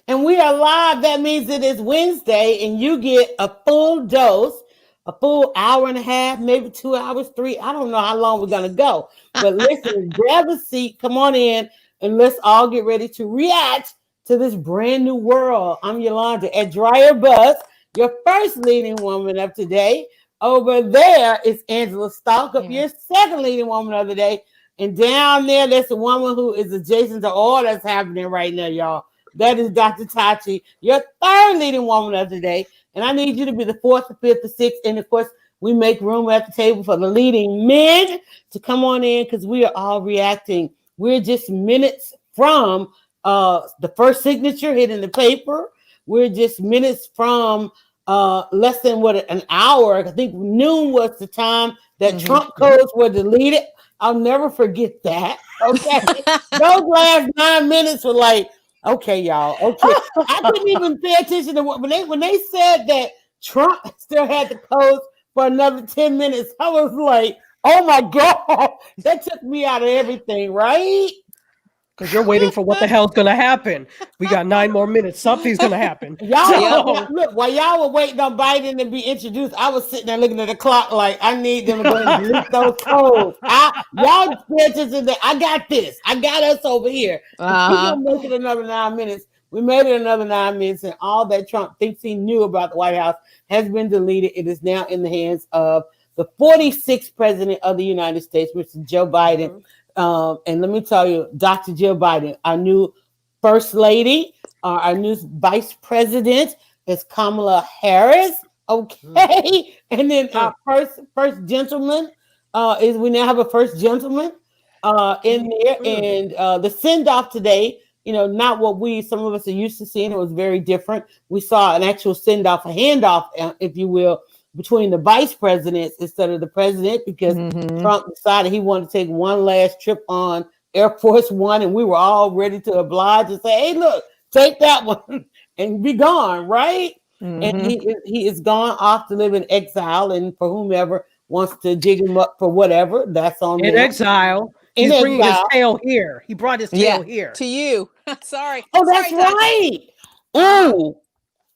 And we are live. That means it is Wednesday, and you get a full dose, a full hour and a half, maybe 2 hours, three. I don't know how long we're going to go. But listen, grab a seat, come on in, and let's all get ready to react to this brand new world. I'm Yalanda at Dryer Buzz, your first leading woman of today. Over there is Angela Stalkup, your second leading woman of the day. And down there, there's a woman who is adjacent to all that's happening right now, y'all. That is Dr. Tachi, your third leading woman of the day. And I need you to be the fourth, the fifth, the sixth. And of course, we make room at the table for the leading men to come on in because we are all reacting. We're just minutes from the first signature hitting the paper. We're just minutes from less than an hour. I think noon was the time that Trump codes were deleted. I'll never forget that. Okay. Those last 9 minutes were like, okay, y'all. Okay. I couldn't even pay attention to when they said that Trump still had the codes for another 10 minutes. I was like, oh my God. That took me out of everything, right? Because you're waiting for what the hell's going to happen. We got 9 more minutes. Something's going to happen. Y'all, look, while y'all were waiting on Biden to be introduced, I was sitting there looking at the clock like, I need them to go and delete those codes. Y'all pay attention to that. I got this. I got us over here. We're going to make it another 9 minutes. We made it another 9 minutes, and all that Trump thinks he knew about the White House has been deleted. It is now in the hands of the 46th president of the United States, Mr. Joe Biden. And let me tell you, Dr. Jill Biden, our new first lady, our new vice president is Kamala Harris. Okay. And then our first gentleman is we now have a first gentleman in there. And the send-off today, not what some of us are used to seeing. It was very different. We saw an actual send-off, a handoff, if you will, between the vice presidents instead of the president, because Trump decided he wanted to take one last trip on Air Force One, and we were all ready to oblige and say, hey, look, take that one and be gone, right? And he is gone off to live in exile, and for whomever wants to jig him up for whatever, that's on in exile. He's bringing his tail here. He brought his tail here. To you. Sorry. Oh, that's right. Oh,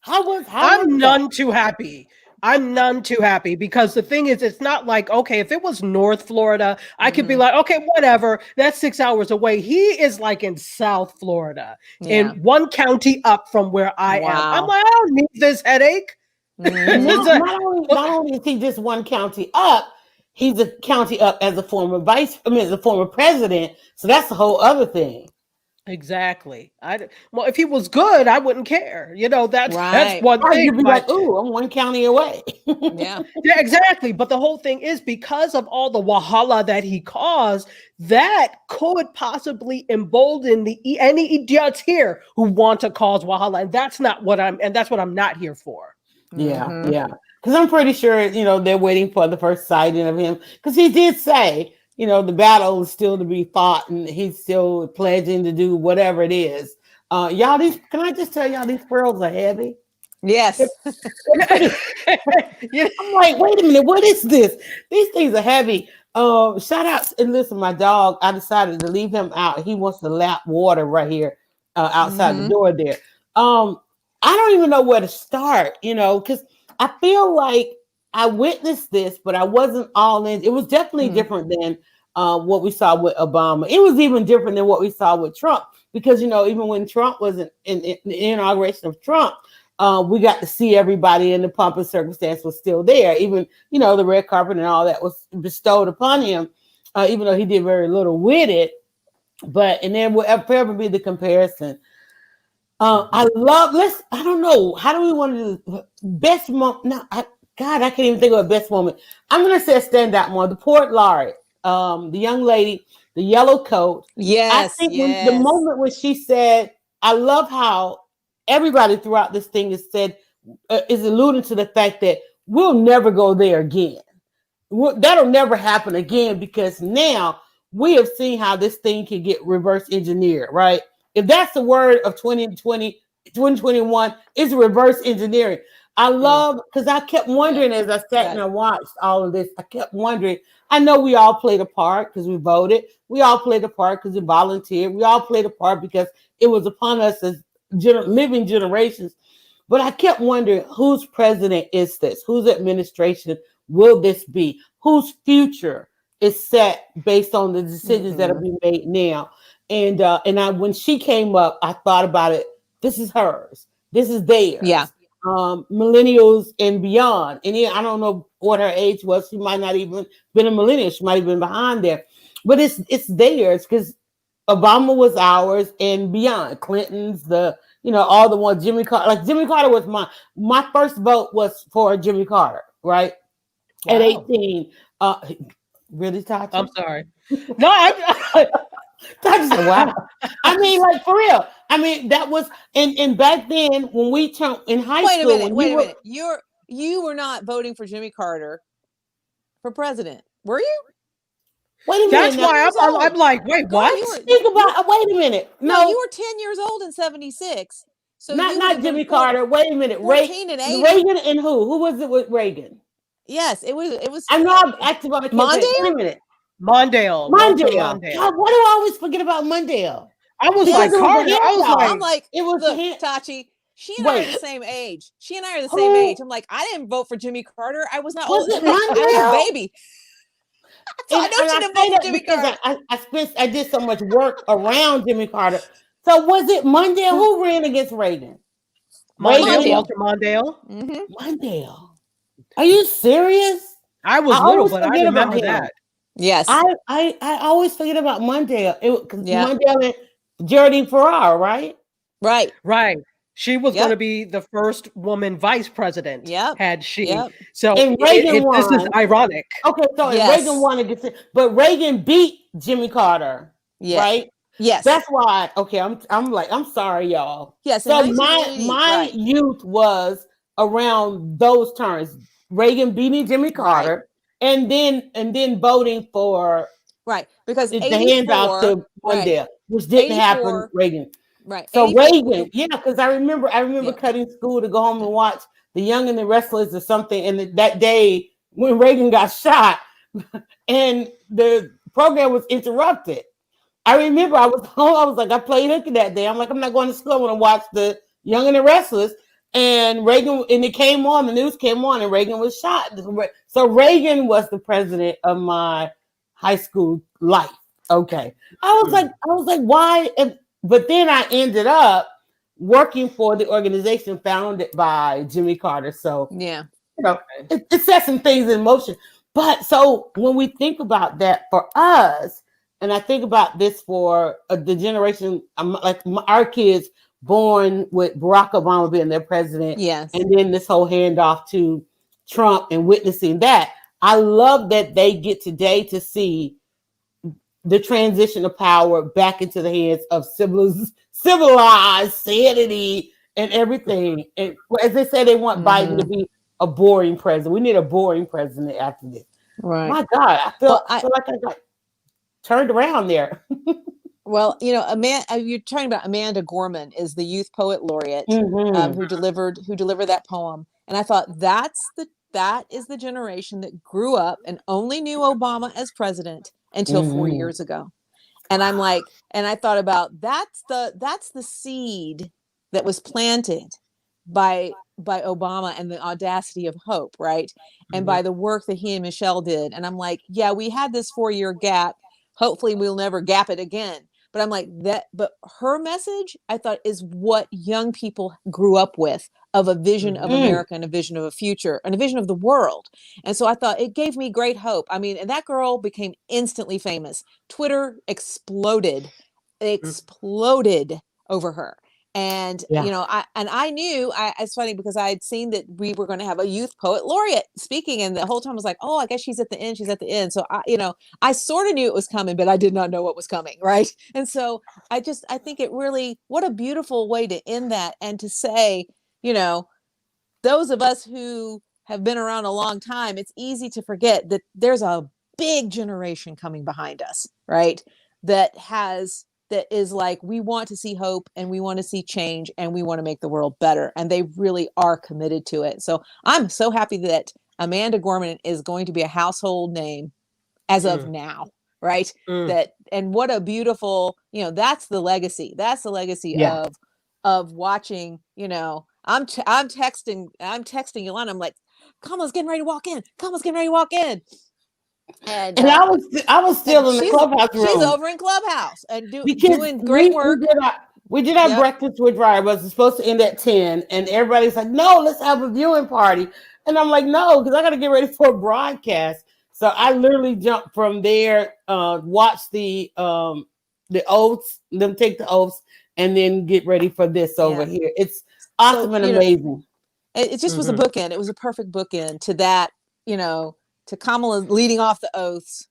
I'm none too happy. I'm none too happy because the thing is, it's not like, okay, if it was North Florida, I could be like, okay, whatever. That's 6 hours away. He is like in South Florida, in one county up from where I am. I'm like, I don't need this headache. Not only is he just one county up, he's a county up as a former as a former president. So that's a whole other thing. Exactly. Well, if he was good, I wouldn't care. That's one thing. You'd be like, "Ooh, I'm one county away." Yeah, exactly. But the whole thing is because of all the wahala that he caused, that could possibly embolden any idiots here who want to cause wahala, and that's what I'm not here for. Yeah. Because I'm pretty sure they're waiting for the first sighting of him because he did say, the battle is still to be fought and he's still pledging to do whatever it is. Y'all, can I just tell y'all, these pearls are heavy? Yes. I'm like, wait a minute, what is this? These things are heavy. Shout out, and listen, my dog, I decided to leave him out. He wants to lap water right here outside the door there. I don't even know where to start, because I feel like I witnessed this, but I wasn't all in. It was definitely different than what we saw with Obama. It was even different than what we saw with Trump, because, even when Trump was in the inauguration of Trump, we got to see everybody, and the pomp and circumstance was still there. Even, the red carpet and all that was bestowed upon him, even though he did very little with it. And there will ever be the comparison. I don't know. How do we want to do best moment? No, God, I can't even think of a best moment. I'm going to say a standout one. The Port Laureate, the young lady, the yellow coat. Yes. I think the moment when she said, I love how everybody throughout this thing is alluding to the fact that we'll never go there again. That'll never happen again, because now we have seen how this thing can get reverse engineered, right? If that's the word of 2020, 2021, it's reverse engineering. I love, because I kept wondering as I sat and I watched all of this, I kept wondering, I know we all played a part because we voted. We all played a part because we volunteered. We all played a part because it was upon us as living generations. But I kept wondering, whose president is this? Whose administration will this be? Whose future is set based on the decisions that are being made now? And when she came up, I thought about it. This is hers. This is theirs. Yeah. Millennials and beyond. And I don't know what her age was. She might not even been a millennial. She might have been behind there. But it's theirs because Obama was ours and beyond. Clinton's, all the ones. Jimmy Carter. Like Jimmy Carter was my first vote was for Jimmy Carter, right? Wow. At 18. Really, Tati? I'm sorry. No, Tati said, wow. I mean, like for real. I mean, that was and back then when we turned in high school. Wait a minute. You were not voting for Jimmy Carter for president, were you? Wait a minute. That's why I'm like, wait, what? Think about. Wait a minute. No, you were 10 years old in '76. So not Jimmy Carter. Wait a minute. 14 and 80. Reagan and who? Who was it with Reagan? Yes, it was. I know I'm active on the campaign. Wait a minute. Mondale. God, why do I always forget about Mondale? I was like, Carter. I'm like, it was Tachi. She and I are the same age. Same age. I'm like, I didn't vote for Jimmy Carter. I was not old. I was a baby. So I know she didn't vote for Jimmy Carter. I did so much work around Jimmy Carter. So was it Mondale? Who ran against Reagan? Walter Mondale. Mondale. Are you serious? I was little, but I remember that. Yes. I always forget about Mondale. Mondale and Geraldine Ferrara, right? Right. She was going to be the first woman vice president. Had she. So and Reagan won. This is ironic. Okay, so Reagan won against it, but Reagan beat Jimmy Carter. Right? Yes. That's why. Okay, I'm sorry, y'all. Yes. So my youth was around those terms. Reagan beating Jimmy Carter, and then voting for because the handout to Mondale, which didn't happen. Reagan. Right. So Reagan, because I remember cutting school to go home and watch The Young and the Restless or something. And that day when Reagan got shot and the program was interrupted, I remember I was home. I was like, I played hooky that day. I'm like, I'm not going to school. I'm going to watch The Young and the Restless. And Reagan, and it came on, the news came on, and Reagan was shot. So Reagan was the president of my high school life. Okay. I was like, why? But then I ended up working for the organization founded by Jimmy Carter. So, it set some things in motion. But so when we think about that for us, and I think about this for the generation, our kids born with Barack Obama being their president. Yes. And then this whole handoff to Trump and witnessing that. I love that they get today to see the transition of power back into the hands of civilized sanity and everything. And as they say, they want Biden to be a boring president. We need a boring president after this. Right. My God, I feel like I got turned around there. Well, you're talking about Amanda Gorman is the youth poet laureate who delivered that poem, and I thought that is the generation that grew up and only knew Obama as president until 4 years ago. And I'm like, and I thought about that's the seed that was planted by Obama and the audacity of hope, right? And by the work that he and Michelle did. And I'm like, yeah, we had this 4-year gap. Hopefully we'll never gap it again. But I'm like but her message, I thought, is what young people grew up with, of a vision of America and a vision of a future and a vision of the world. And so I thought it gave me great hope. I mean, and that girl became instantly famous. Twitter exploded. It exploded over her. And, I knew, it's funny because I had seen that we were going to have a youth poet laureate speaking. And the whole time I was like, oh, I guess she's at the end. So I sort of knew it was coming, but I did not know what was coming. Right. And so I think it really, what a beautiful way to end that. And to say, those of us who have been around a long time, it's easy to forget that there's a big generation coming behind us. Right. That is like, we want to see hope and we want to see change and we want to make the world better. And they really are committed to it. So I'm so happy that Amanda Gorman is going to be a household name as of now. Right. And what a beautiful, that's the legacy. That's the legacy of of watching, I'm texting Yalanda. I'm like, Kamala's getting ready to walk in. Kamala's getting ready to walk in. And I was still in the clubhouse room. She's over in clubhouse and doing great work. We did our breakfast with Ryan. Was supposed to end at 10, and everybody's like, "No, let's have a viewing party." And I'm like, "No, because I got to get ready for a broadcast." So I literally jumped from there, watch the oaths, them take the oaths, and then get ready for this over here. It's awesome and amazing. It just was a bookend. It was a perfect bookend to that, to Kamala leading off the oaths,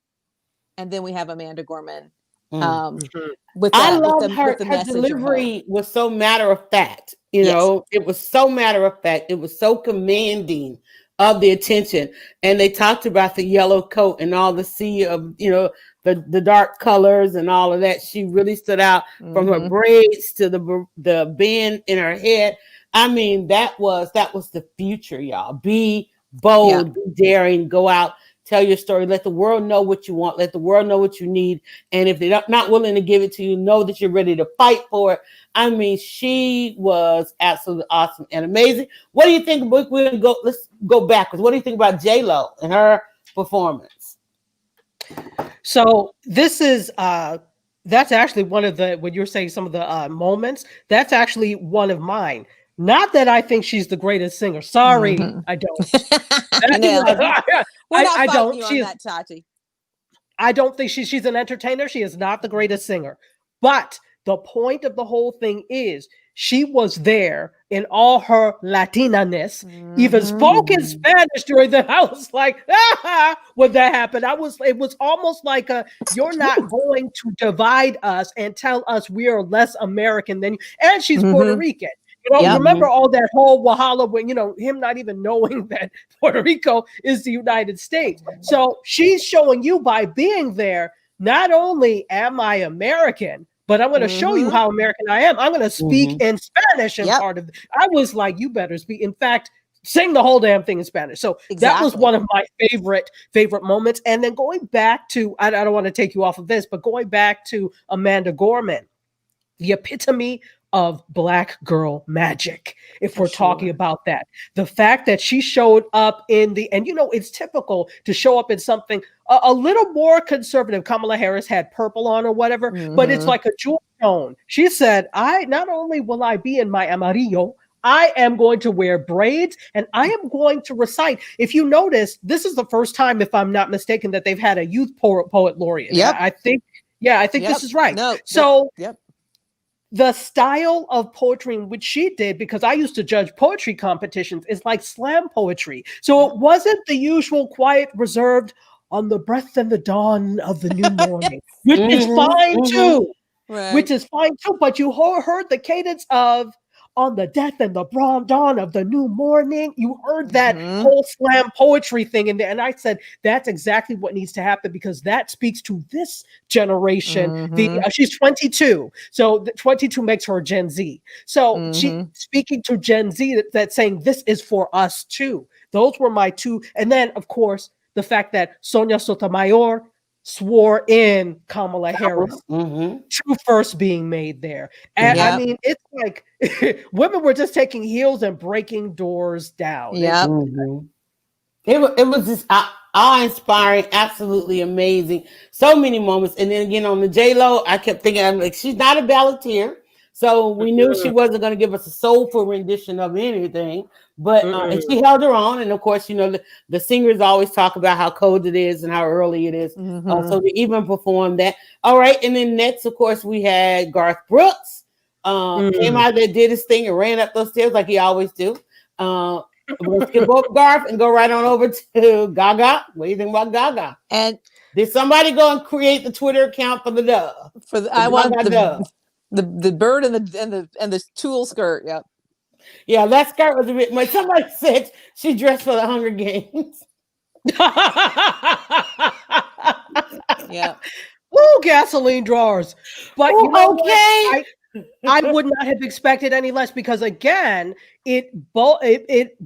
and then we have Amanda Gorman. With that, I love her. With the her delivery was so matter of fact. It was so matter of fact. It was so commanding of the attention. And they talked about the yellow coat and all the sea of, the dark colors and all of that. She really stood out from her braids to the band in her head. I mean, that was the future, y'all. Be bold, be daring, go out, tell your story, let the world know what you want, let the world know what you need. And if they're not willing to give it to you, know that you're ready to fight for it. I mean, she was absolutely awesome and amazing. What do you think? Let's go backwards. What do you think about J-Lo and her performance? So this is that's actually one of the, when you're saying some of the moments, that's actually one of mine. Not that I think she's the greatest singer. Sorry, I don't. We're not fighting you on that, Tati. I don't think she's an entertainer. She is not the greatest singer. But the point of the whole thing is she was there in all her Latina-ness, even spoke in Spanish during the house. Like, when that happened, it was almost like you're not going to divide us and tell us we are less American than you. And she's Puerto Rican. Remember all that whole Wahala when, him not even knowing that Puerto Rico is the United States. So she's showing you by being there, not only am I American, but I'm going to show you how American I am. I'm going to speak in Spanish. And part of it, I was like, you better speak. In fact, sing the whole damn thing in Spanish. So that was one of my favorite moments. And then going back to, I don't want to take you off of this, but going back to Amanda Gorman, the epitome of Black girl magic, if we're talking about that. The fact that she showed up and it's typical to show up in something a little more conservative. Kamala Harris had purple on or whatever, but it's like a jewel tone. She said, not only will I be in my amarillo, I am going to wear braids and I am going to recite. If you notice, this is the first time, if I'm not mistaken, that they've had a youth poet laureate. I think this is right. The style of poetry in which she did, because I used to judge poetry competitions, is like slam poetry. So it wasn't the usual quiet, reserved, on the breath and the dawn of the new morning, which is fine too. Right. Which is fine too. But you heard the cadence of on the death and the dawn of the new morning. You heard that whole slam poetry thing in there. And I said, that's exactly what needs to happen, because that speaks to this generation. She's 22. So 22 makes her Gen Z. So she speaking to Gen Z, that's saying this is for us too. Those were my two. And then, of course, the fact that Sonia Sotomayor swore in Kamala Harris to first being made there. And I mean, it's like women were just taking heels and breaking doors down. It was just awe-inspiring, absolutely amazing. So many moments. And then again, on the J-Lo, I kept thinking, I'm like, she's not a balladeer. So we knew she wasn't going to give us a soulful rendition of anything. But and she held her own. And of course, the singers always talk about how cold it is and how early it is. So to even perform that. All right. And then next, of course, we had Garth Brooks. Came out there, did his thing, and ran up those stairs like he always do. We'll skip over Garth and go right on over to Gaga. What do you think about Gaga? And did somebody go and create the Twitter account for the dove? I want the bird and the tulle skirt. Yep. Yeah, that skirt was a bit much. Somebody said she dressed for the Hunger Games. Yeah. Woo, gasoline drawers. But okay. I would not have expected any less because, again, it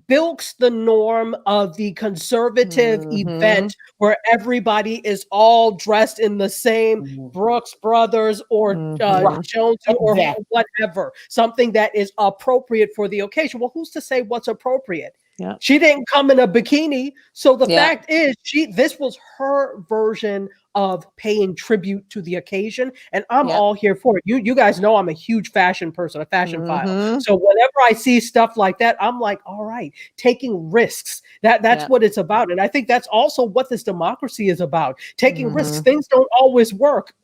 bilks the norm of the conservative event where everybody is all dressed in the same Brooks Brothers or Jones or whatever, something that is appropriate for the occasion. Well, who's to say what's appropriate? Yeah. She didn't come in a bikini. So the fact is, this was her version of paying tribute to the occasion. And I'm all here for it. You guys know I'm a huge fashion person, a fashion file. So whenever I see stuff like that, I'm like, all right, taking risks. That's what it's about. And I think that's also what this democracy is about. Taking risks. Things don't always work.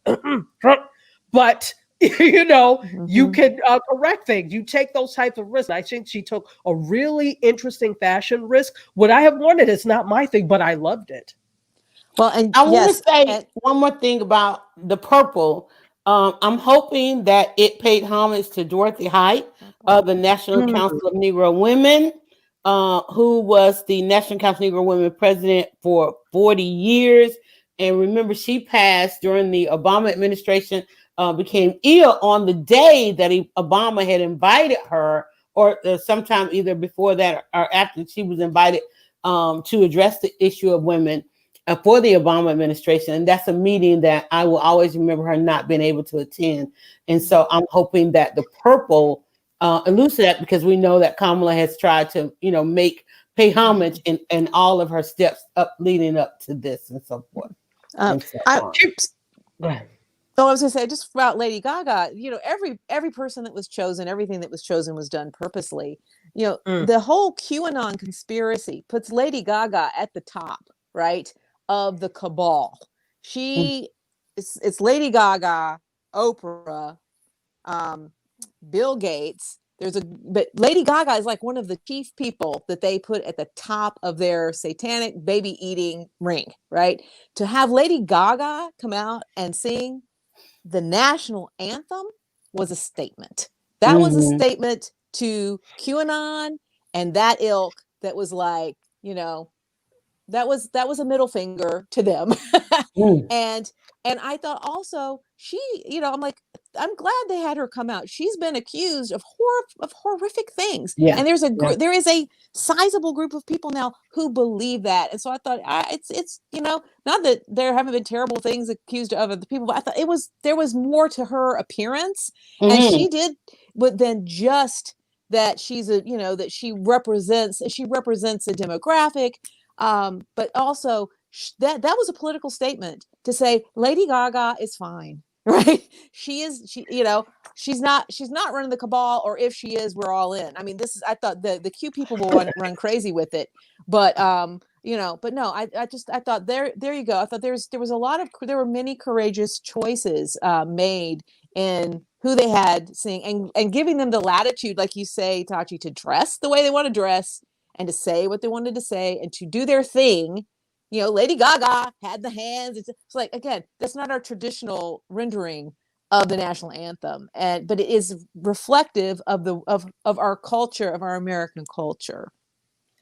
But you can correct things. You take those types of risks. I think she took a really interesting fashion risk. Would I have worn it? It's not my thing, but I loved it. Well, and I want to say one more thing about the purple. I'm hoping that it paid homage to Dorothy Height of the National Council of Negro Women, who was the National Council of Negro Women president for 40 years. And remember, she passed during the Obama administration, became ill on the day that Obama had invited her, or sometime either before that or after she was invited to address the issue of women for the Obama administration. And that's a meeting that I will always remember her not being able to attend. And so I'm hoping that the purple alludes to that, because we know that Kamala has tried to, pay homage in all of her steps leading up to this and so forth. I was going to say just about Lady Gaga, every person that was chosen, everything that was chosen was done purposely. The whole QAnon conspiracy puts Lady Gaga at the top, right, of the cabal. It's Lady Gaga, Oprah, Bill Gates. But Lady Gaga is like one of the chief people that they put at the top of their satanic baby eating ring, right? To have Lady Gaga come out and sing the national anthem was a statement. That was a statement to QAnon and that ilk that was like, that was a middle finger to them. And I thought also I'm like, I'm glad they had her come out. She's been accused of horrific things. Yeah. And there is a sizable group of people now who believe that. And so I thought it's not that there haven't been terrible things accused of other people, but I thought there was more to her appearance. And she did, but then just that that she represents a demographic. But also that was a political statement to say Lady Gaga is fine, right? She's not running the cabal, or if she is, we're all in. I mean, I thought the Q people will run crazy with it, but but no, I thought there you go. I thought there were many courageous choices made in who they had sing and giving them the latitude, like you say, Tachi, to dress the way they want to dress and to say what they wanted to say and to do their thing. Lady Gaga had the hands. It's like, again, that's not our traditional rendering of the national anthem, but it is reflective of our culture, of our American culture.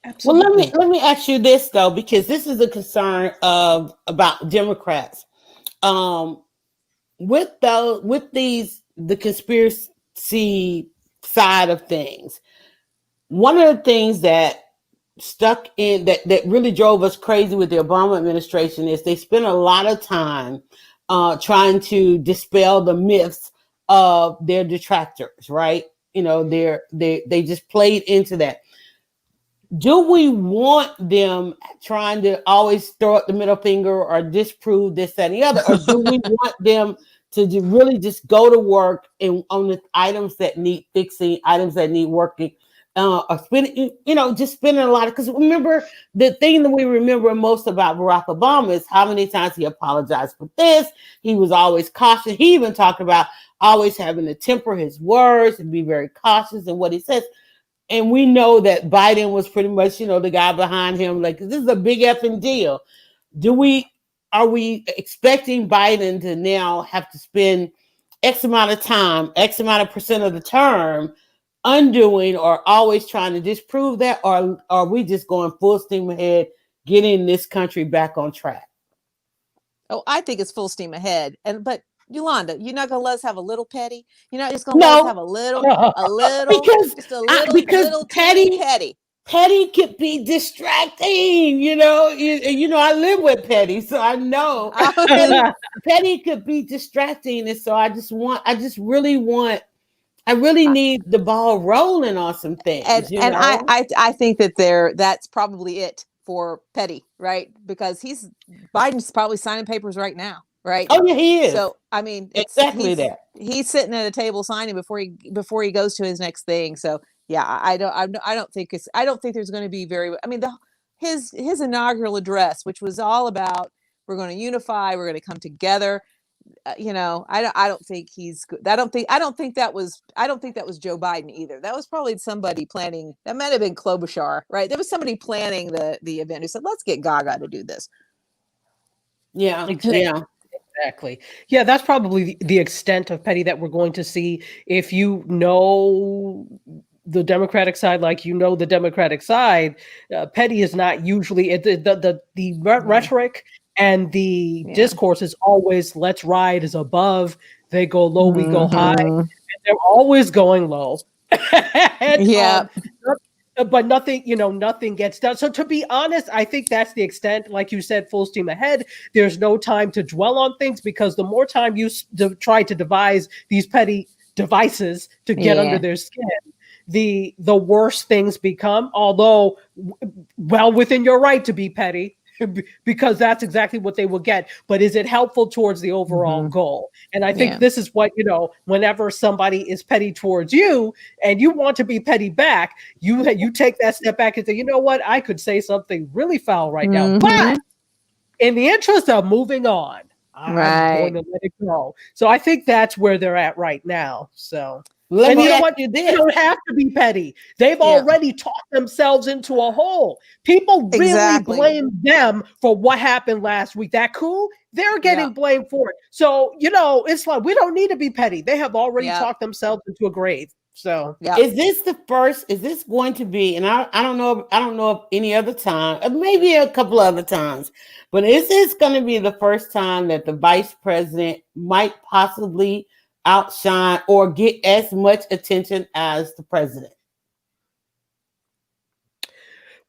Absolutely. Well, let me ask you this though, because this is a concern about Democrats. With the conspiracy side of things, one of the things that stuck in that really drove us crazy with the Obama administration is they spent a lot of time trying to dispel the myths of their detractors, right? They just played into that. Do we want them trying to always throw up the middle finger or disprove this, that, and the other? Or do we want them to really just go to work on the items that need fixing, items that need working? Or spending, just spending a lot because remember, the thing that we remember most about Barack Obama is how many times he apologized for this. He was always cautious. He even talked about always having to temper his words and be very cautious in what he says. And we know that Biden was pretty much, the guy behind him. Like, this is a big effing deal. Are we expecting Biden to now have to spend X amount of time, X amount of percent of the term undoing or always trying to disprove that? Or are we just going full steam ahead, getting this country back on track? Oh, I think it's full steam ahead. But Yalanda, you're not gonna let us have a little petty. You're not just gonna let us have a little, because petty. Petty could be distracting, you know. You know, I live with Petty, so I know Petty could be distracting, and so I really need the ball rolling on some things. And I think that that's probably it for Petty, right? Because Biden's probably signing papers right now, right? Oh yeah, he is. So I mean, he's sitting at a table signing before he goes to his next thing. So yeah, I don't think there's going to be I mean, his inaugural address, which was all about we're going to unify, we're going to come together. You know, I don't think I don't think that was Joe Biden either. That was probably somebody planning. That might have been Klobuchar, right? There was somebody planning the event who said, "Let's get Gaga to do this." Yeah, exactly. Yeah, that's probably the extent of petty that we're going to see. If you know the Democratic side, like the Democratic side, petty is not usually the rhetoric. And the discourse is always, let's ride is above. They go low, we go high. And they're always going low. But nothing, nothing gets done. So to be honest, I think that's the extent. Like you said, full steam ahead. There's no time to dwell on things, because the more time you try to devise these petty devices to get under their skin, the worse things become. Although, well within your right to be petty, because that's exactly what they will get. But is it helpful towards the overall goal? And I think this is what, whenever somebody is petty towards you and you want to be petty back, you take that step back and say, you know what, I could say something really foul right now, but in the interest of moving on, I'm going to let it go. So I think that's where they're at right now. So and you know what? You don't have to be petty. They've already talked themselves into a hole. People really blame them for what happened last week. That coup, they're getting blamed for it. So, it's like, we don't need to be petty. They have already talked themselves into a grave. So is this going to be, and I don't know if any other time, maybe a couple other times, but is this going to be the first time that the vice president might possibly outshine or get as much attention as the president?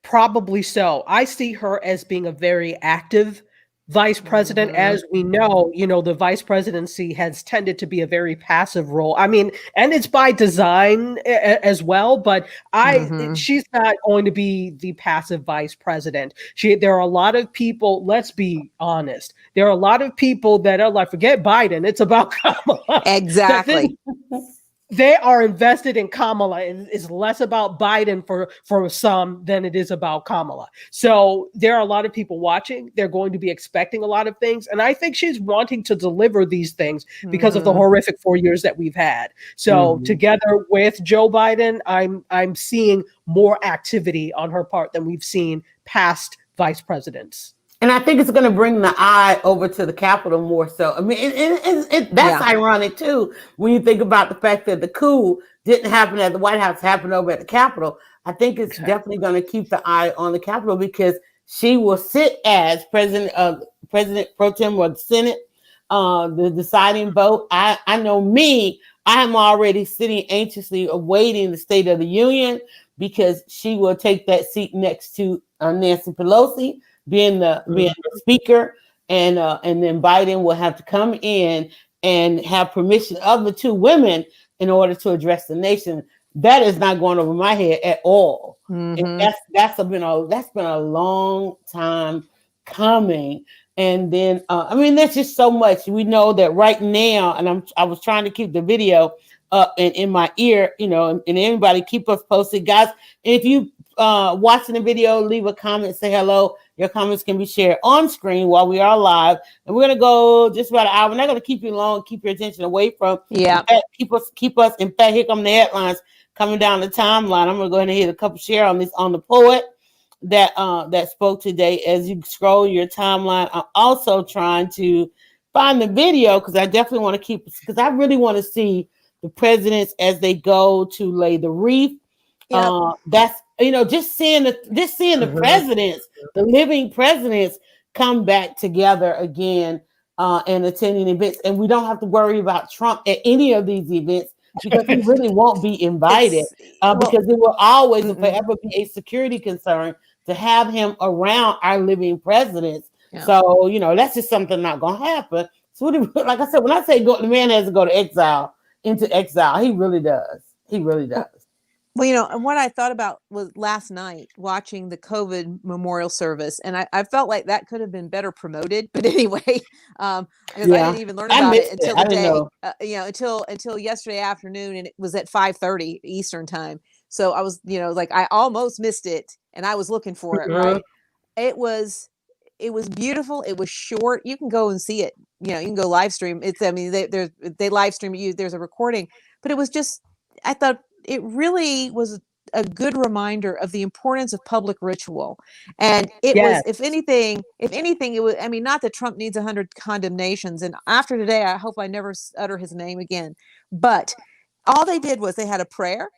Probably so. I see her as being a very active vice president. As we know, the vice presidency has tended to be a very passive role. I mean, and it's by design as well, but she's not going to be the passive vice president. There are a lot of people, let's be honest, there are a lot of people that are like, forget Biden, it's about Kamala. Exactly. They are invested in Kamala, and it's less about Biden for some than it is about Kamala. So there are a lot of people watching. They're going to be expecting a lot of things. And I think she's wanting to deliver these things because of the horrific 4 years that we've had. So together with Joe Biden, I'm seeing more activity on her part than we've seen past vice presidents. And I think it's going to bring the eye over to the Capitol more so. I mean, that's ironic, too, when you think about the fact that the coup didn't happen at the White House, happened over at the Capitol. I think it's definitely going to keep the eye on the Capitol, because she will sit as President Pro Tem of the Senate, the deciding vote. I know me, I am already sitting anxiously awaiting the State of the Union, because she will take that seat next to Nancy Pelosi, being the speaker, and then Biden will have to come in and have permission of the two women in order to address the nation. That is not going over my head at all. And that's been a long time coming. And then there's just so much. We know that right now, and I was trying to keep the video up and in my ear, and anybody keep us posted, guys. And if you watching the video, leave a comment, say hello. Your comments can be shared on screen while we are live. And we're going to go just about an hour. We're not going to keep you long, keep your attention away from. Keep us. In fact, here come the headlines coming down the timeline. I'm going to go ahead and hit a couple share on this, on the poet that spoke today. As you scroll your timeline, I'm also trying to find the video, because I definitely want to because I really want to see the presidents as they go to lay the wreath. That's just seeing the presidents, the living presidents, come back together again. and attending events, and we don't have to worry about Trump at any of these events because he really won't be invited because it will always and forever be a security concern to have him around our living presidents. Yeah. So, that's just something not going to happen. So, like I said, when I say the man has to go to into exile, he really does. He really does. Well, and what I thought about was last night watching the COVID memorial service, and I felt like that could have been better promoted. But anyway, because I didn't even learn about it until the day, until yesterday afternoon, and it was at 5:30 Eastern time. So I was, like I almost missed it, and I was looking for it. Right? It was beautiful. It was short. You can go and see it. You can go live stream. They live stream it. There's a recording, but it was just, I thought it really was a good reminder of the importance of public ritual. And it was, if anything, it was, not that Trump needs 100 condemnations. And after today, I hope I never utter his name again. But all they did was they had a prayer.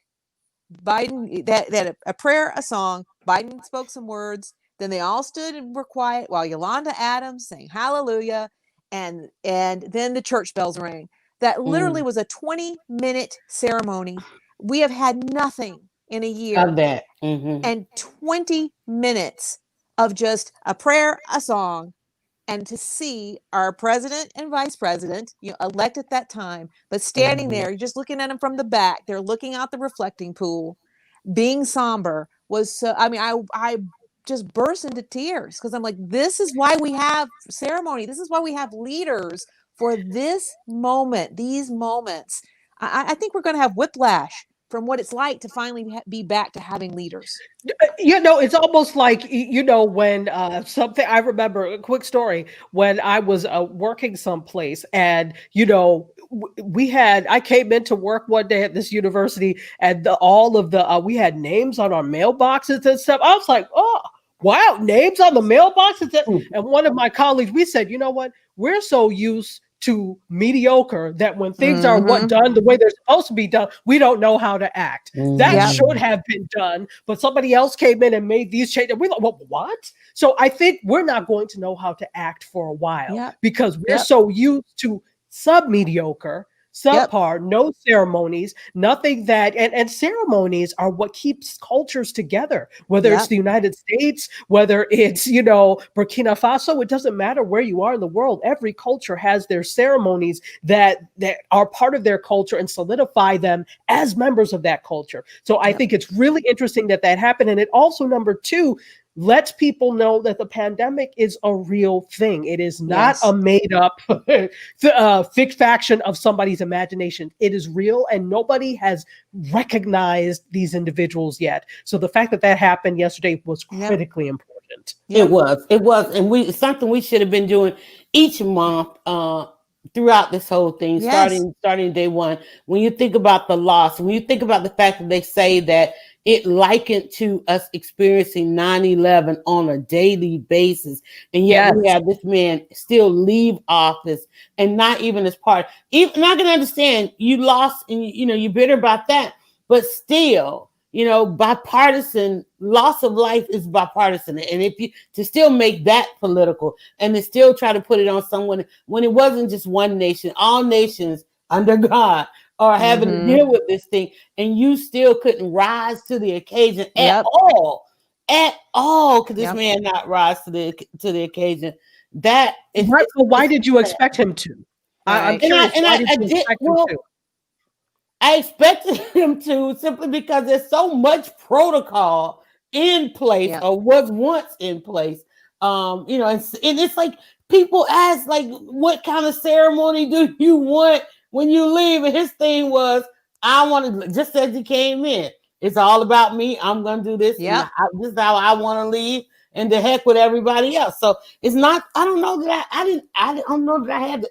Biden, they had a prayer, a song. Biden spoke some words. Then they all stood and were quiet while Yalanda Adams sang hallelujah. And then the church bells rang. That literally was a 20-minute ceremony. We have had nothing in a year of that. And 20 minutes of just a prayer, a song, and to see our president and vice president, elect at that time, but standing there, just looking at them from the back, they're looking out the reflecting pool, being somber was so, I just burst into tears because I'm like, this is why we have ceremony. This is why we have leaders for this moment, these moments. I think we're going to have whiplash from what it's like to finally be back to having leaders. It's almost like, when something, I remember a quick story when I was working someplace and, I came into work one day at this university and we had names on our mailboxes and stuff. I was like, oh, wow, names on the mailboxes. And one of my colleagues, we said, you know what, we're so used to mediocre that when things are done the way they're supposed to be done, we don't know how to act. That should have been done, but somebody else came in and made these changes. We're like, well, what? So I think we're not going to know how to act for a while because we're so used to sub-mediocre, subpar, no ceremonies, nothing that, and ceremonies are what keeps cultures together, whether it's the United States, whether it's, Burkina Faso, it doesn't matter where you are in the world. Every culture has their ceremonies that are part of their culture and solidify them as members of that culture. So I think it's really interesting that happened. And it also, number two, lets people know that the pandemic is a real thing. It is not a made up fiction of somebody's imagination. It is real and nobody has recognized these individuals yet. So the fact that happened yesterday was critically important. It was. And it's something we should have been doing each month throughout this whole thing, starting day one. When you think about the loss, when you think about the fact that they say that it likened to us experiencing 9/11 on a daily basis. And yet we have this man still leave office and not even as part. Even I can understand you lost and you're bitter about that, but still, bipartisan loss of life is bipartisan. And if you to still make that political and to still try to put it on someone when it wasn't just one nation, all nations under God are having to deal with this thing, and you still couldn't rise to the occasion at all. Because this man not rise to the occasion. That is right. So why did you expect him to? I'm curious. I expected him to simply because there's so much protocol in place or was once in place. And it's like people ask, like, what kind of ceremony do you want when you leave? And his thing was, I want to, just as he came in, it's all about me. I'm going to do this. This is how I want to leave. And the heck with everybody else. So it's not, I don't know that I don't know that I had,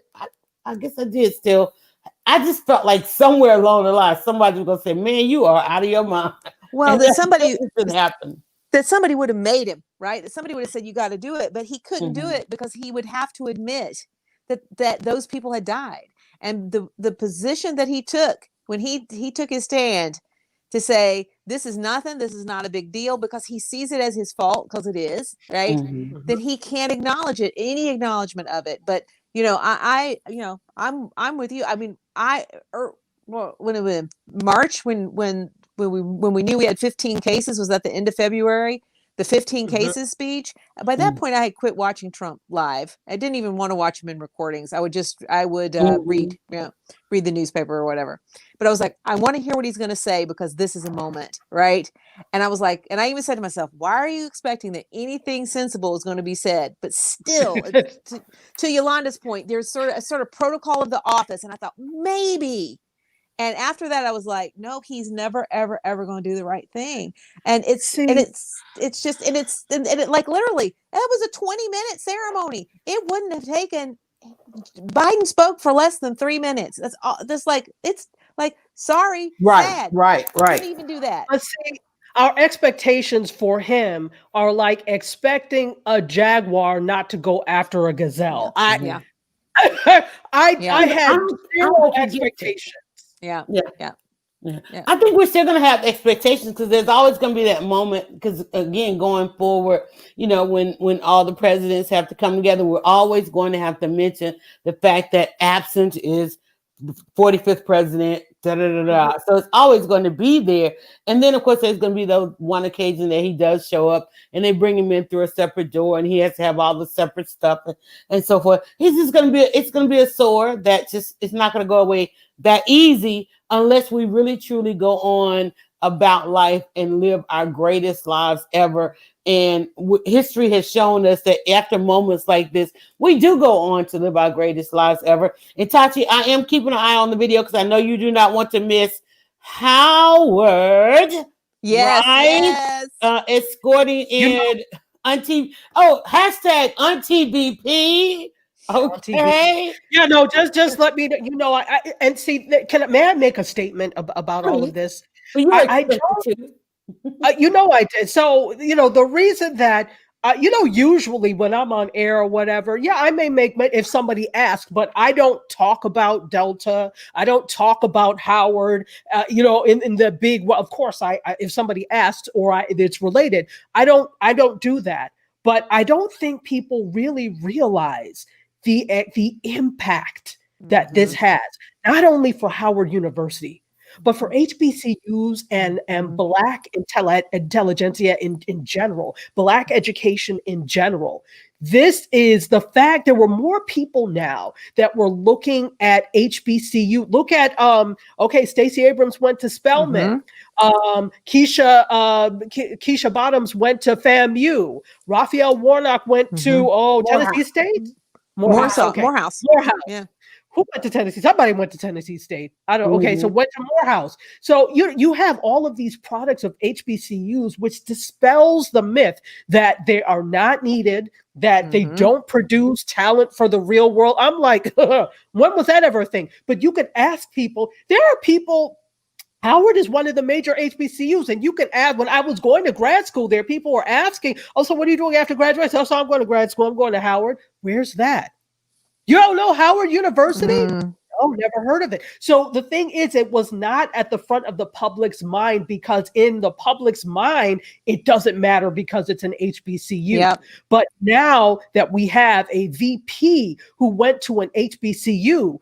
I guess I did still. I just felt like somewhere along the line, somebody was going to say, man, you are out of your mind. Well, that somebody didn't happen. That somebody would have made him, right? That somebody would have said, you got to do it. But he couldn't do it because he would have to admit that those people had died. And the position that he took when he took his stand to say, this is nothing, this is not a big deal, because he sees it as his fault, because it is, right? Then he can't acknowledge it, any acknowledgement of it. But I'm with you. I mean, when it was in March, when we knew we had 15 cases, was at the end of February, the 15 cases speech. By that point, I had quit watching Trump live. I didn't even want to watch him in recordings. I would read the newspaper or whatever. But I was like, I want to hear what he's going to say, because this is a moment, right? And I was like, and I even said to myself, why are you expecting that anything sensible is going to be said? But still, to Yolanda's point, there's sort of protocol of the office, and I thought maybe. And after that, I was like, no, he's never, ever, ever going to do the right thing. And it's like literally, that was a 20-minute ceremony. It wouldn't have taken. Biden spoke for less than 3 minutes. That's all. It's like sorry, sad. Right. Couldn't even do that. Let's see. Our expectations for him are like expecting a jaguar not to go after a gazelle. I had zero expectations. Yeah. I think we're still going to have expectations, because there's always going to be that moment, because again, going forward, when all the presidents have to come together, we're always going to have to mention the fact that absent is the 45th president, So it's always going to be there. And then of course there's going to be the one occasion that he does show up and they bring him in through a separate door and he has to have all the separate stuff and so forth. It's going to be a sore that just, it's not going to go away that easy unless we really truly go on about life and live our greatest lives ever. And history has shown us that after moments like this, we do go on to live our greatest lives ever. And Tachi, I am keeping an eye on the video because I know you do not want to miss Howard. Yes. Escorting in Auntie. Oh, hashtag Auntie BP. Okay. Yeah, no, just let me know. I and see. May I make a statement about all of this? Well, I did. So, the reason that, usually when I'm on air or whatever, I may make, if somebody asks, but I don't talk about Delta. I don't talk about Howard, in the big, well, of course, if somebody asks or it's related, I don't do that. But I don't think people really realize the impact that this has, not only for Howard University, but for HBCUs and Black intelligentsia in general, Black education in general. This is the fact there were more people now that were looking at HBCU. Look at, Stacey Abrams went to Spelman. Keisha Bottoms went to FAMU. Raphael Warnock went to Tennessee State. Morehouse. Yeah. Who went to Tennessee? Somebody went to Tennessee State. I don't. Okay, so went to Morehouse. So you have all of these products of HBCUs, which dispels the myth that they are not needed, that they don't produce talent for the real world. I'm like, when was that ever a thing? But you could ask people. There are people. Howard is one of the major HBCUs, and you can add. When I was going to grad school, there people were asking, "Oh, so what are you doing after graduation?" So I'm going to grad school. I'm going to Howard. Where's that? You don't know Howard University? Oh, never heard of it. So the thing is, it was not at the front of the public's mind because in the public's mind, it doesn't matter because it's an HBCU. Yep. But now that we have a VP who went to an HBCU,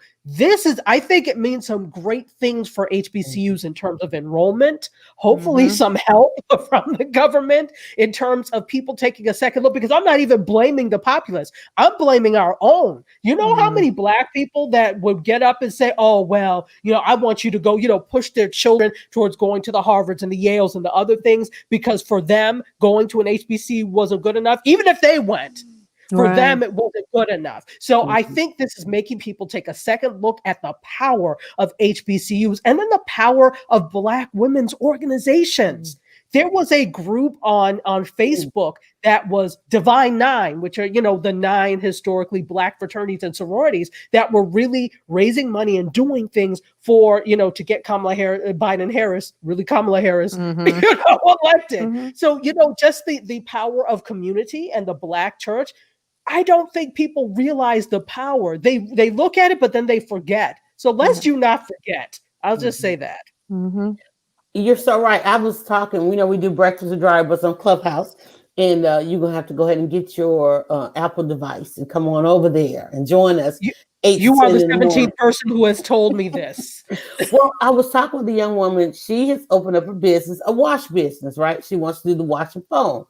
I think it means some great things for HBCUs in terms of enrollment, hopefully some help from the government in terms of people taking a second look, because I'm not even blaming the populace. I'm blaming our own. You know how many Black people that would get up and say, oh, well, I want you to go, push their children towards going to the Harvards and the Yales and the other things, because for them, going to an HBCU wasn't good enough, even if they went. For them, it wasn't good enough. So I think this is making people take a second look at the power of HBCUs and then the power of Black women's organizations. There was a group on Facebook that was Divine Nine, which are, the 9 historically Black fraternities and sororities that were really raising money and doing things for, to get Biden Harris, elected. So, just the power of community and the Black church. I don't think people realize the power. They look at it, but then they forget. So lest you not forget. I'll just say that. You're so right. I was talking, we do Breakfast with Drivers on Clubhouse. and you're gonna have to go ahead and get your Apple device and come on over there and join us. You are the 8 to 10 in the 17th morning. person who has told me this. Well, I was talking with a young woman. She has opened up a business, a wash business, right? She wants to do the wash and foam.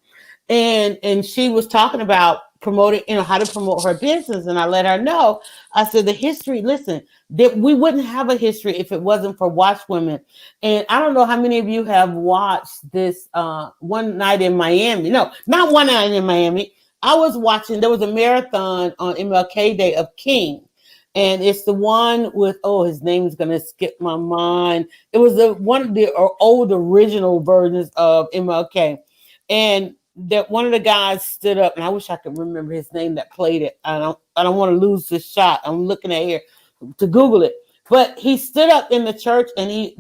And she was talking about promoting, how to promote her business. And I let her know, I said, the history, listen, that we wouldn't have a history if it wasn't for wash women. And I don't know how many of you have watched this one night in Miami. No, not one night in Miami. I was watching, there was a marathon on MLK Day of King. And it's the one with, his name is going to skip my mind. It was one of the old original versions of MLK. And that one of the guys stood up, and I wish I could remember his name that played it. I don't want to lose this shot. I'm looking at here to Google it. But he stood up in the church, and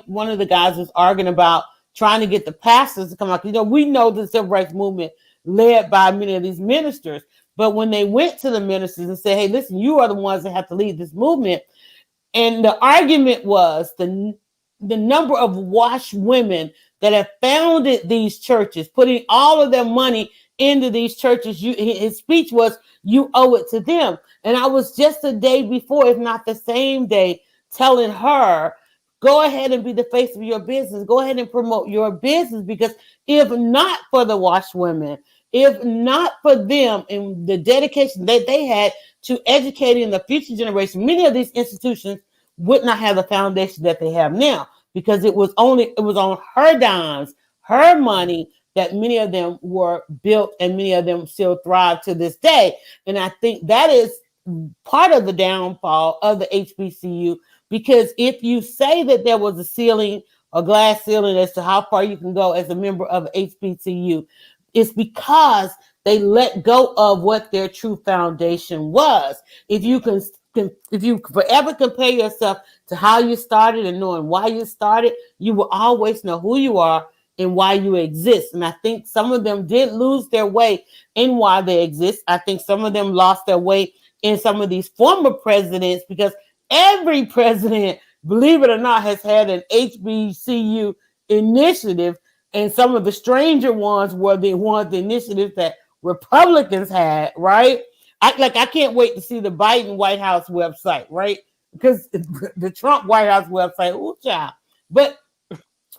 one of the guys was arguing about trying to get the pastors to come out. We know the civil rights movement led by many of these ministers. But when they went to the ministers and said, hey, listen, you are the ones that have to lead this movement. And the argument was the number of washed women that have founded these churches, putting all of their money into these churches. His speech was, you owe it to them. And I was just a day before, if not the same day, telling her, go ahead and be the face of your business. Go ahead and promote your business, because if not for the washed women, if not for them and the dedication that they had to educating the future generation, many of these institutions would not have the foundation that they have now, because it was on her dimes, her money, that many of them were built, and many of them still thrive to this day. And I think that is part of the downfall of the HBCU, because if you say that there was a ceiling, a glass ceiling, as to how far you can go as a member of HBCU, it's because they let go of what their true foundation was. If you forever compare yourself to how you started and knowing why you started, you will always know who you are and why you exist. And I think some of them did lose their way in why they exist. I think some of them lost their way in some of these former presidents, because every president, believe it or not, has had an HBCU initiative. And some of the stranger ones were the initiatives that Republicans had, right? I can't wait to see the Biden White House website, right? Because the Trump White House website, ooh, child. But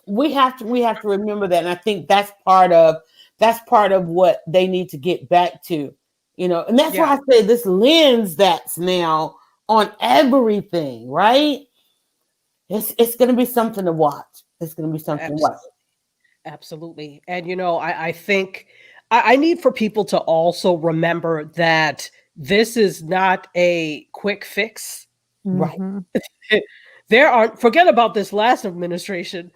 we have to remember that, and I think that's part of what they need to get back to, And that's why I say this lens that's now on everything, right? It's going to be something to watch. It's going to be something to watch. Absolutely. And, I think I need for people to also remember that this is not a quick fix. Right. Forget about this last administration.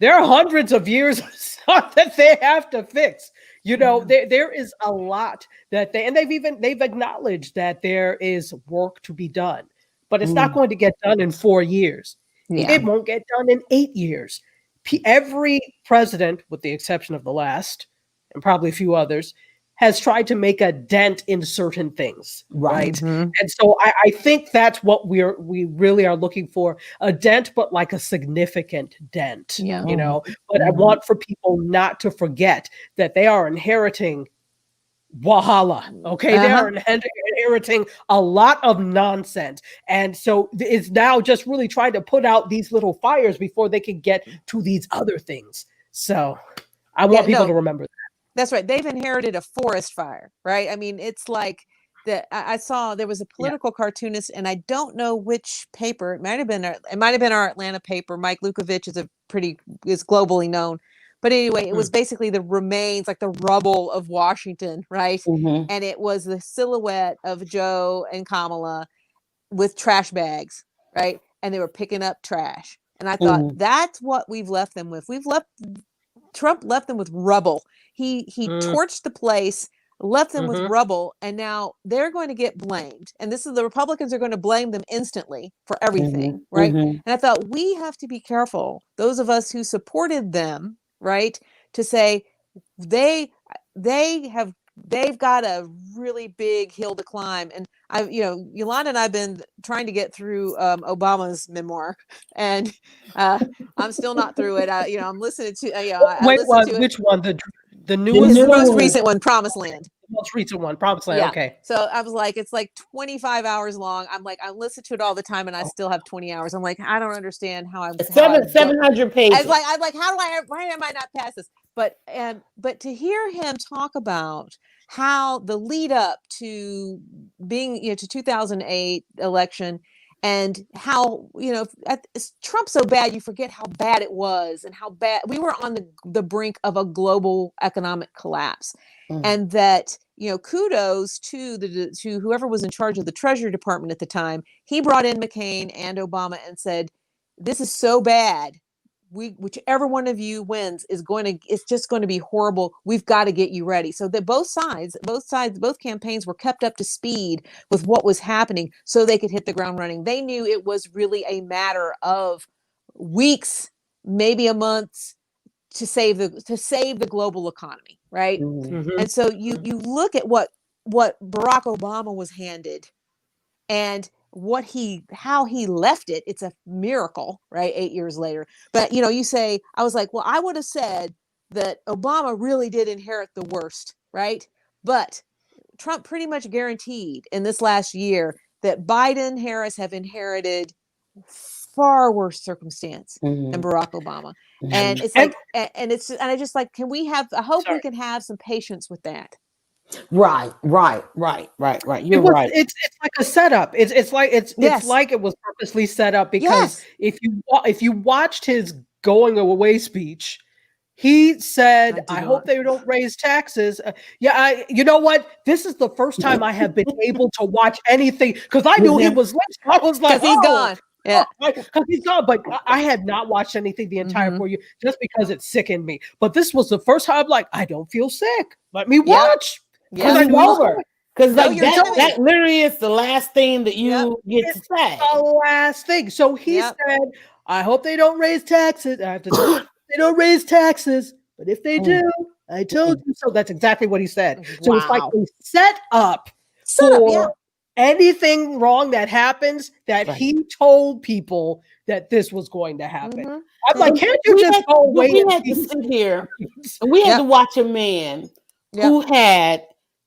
There are hundreds of years of stuff that they have to fix. There is a lot that they've acknowledged that there is work to be done, but it's not going to get done in 4 years. Yeah. It won't get done in 8 years. Every president, with the exception of the last, and probably a few others, has tried to make a dent in certain things, right? Mm-hmm. And so I think that's what we really are looking for, a dent, but like a significant dent, But I want for people not to forget that they are inheriting Wahala. Okay. They are inheriting a lot of nonsense. And so it's now just really trying to put out these little fires before they can get to these other things. So I want people to remember that. That's right. They've inherited a forest fire, right? I mean, it's like I saw there was a political cartoonist, and I don't know which paper. It might have been our Atlanta paper. Mike Lukovich is globally known. But anyway, it was basically the remains, like the rubble of Washington, right? Mm-hmm. And it was the silhouette of Joe and Kamala with trash bags, right? And they were picking up trash. And I thought, that's what we've left them with. Trump left them with rubble. He torched the place, left them with rubble, and now they're going to get blamed. And the Republicans are going to blame them instantly for everything, right? And I thought, we have to be careful, those of us who supported them, right, to say they've got a really big hill to climb. And Yalanda and I've been trying to get through Obama's memoir, and I'm still not through it. I'm listening to which one? newest, his most recent one, Promised Land. Most recent one, Promised Land. Yeah. Okay. So I was like, it's like 25 hours long. I'm like, I listen to it all the time, and I still have 20 hours. I'm like, I don't understand how I'm 700 pages. I'm like, why am I not past this? But to hear him talk about how the lead up to being, to 2008 election, and how, Trump's so bad, you forget how bad it was, and how bad we were on the brink of a global economic collapse. And that, kudos to whoever was in charge of the Treasury Department at the time. He brought in McCain and Obama and said, this is so bad. Whichever one of you wins it's just going to be horrible. We've got to get you ready. So that both campaigns were kept up to speed with what was happening so they could hit the ground running. They knew it was really a matter of weeks, maybe a month, to save the global economy, right? And so you look at what Barack Obama was handed, and how he left it. It's a miracle, right? 8 years later. But you say, I was like, well, I would have said that Obama really did inherit the worst, right? But Trump pretty much guaranteed in this last year that Biden, Harris have inherited far worse circumstance than Barack Obama. And it's like, and I just like, I hope we can have some patience with that. Right. You're right. It's like a setup. It's like it was purposely set up, because if you watched his going away speech, he said, I hope they don't raise taxes. You know what? This is the first time I have been able to watch anything, because I knew he was late. I was like, he's gone. Yeah, because he's gone. But I had not watched anything the entire 4 years, just because it sickened me. But this was the first time I'm like, I don't feel sick. Let me watch. Because it's over. Because that literally is the last thing that you get to say. The last thing. So he said, I hope they don't raise taxes. I have to say, they don't raise taxes, but if they do, I told you so. That's exactly what he said. So it's like a set up for anything wrong that happens, that he told people that this was going to happen. I'm like, can't you just go away? We had to sit here and we had to watch a man who had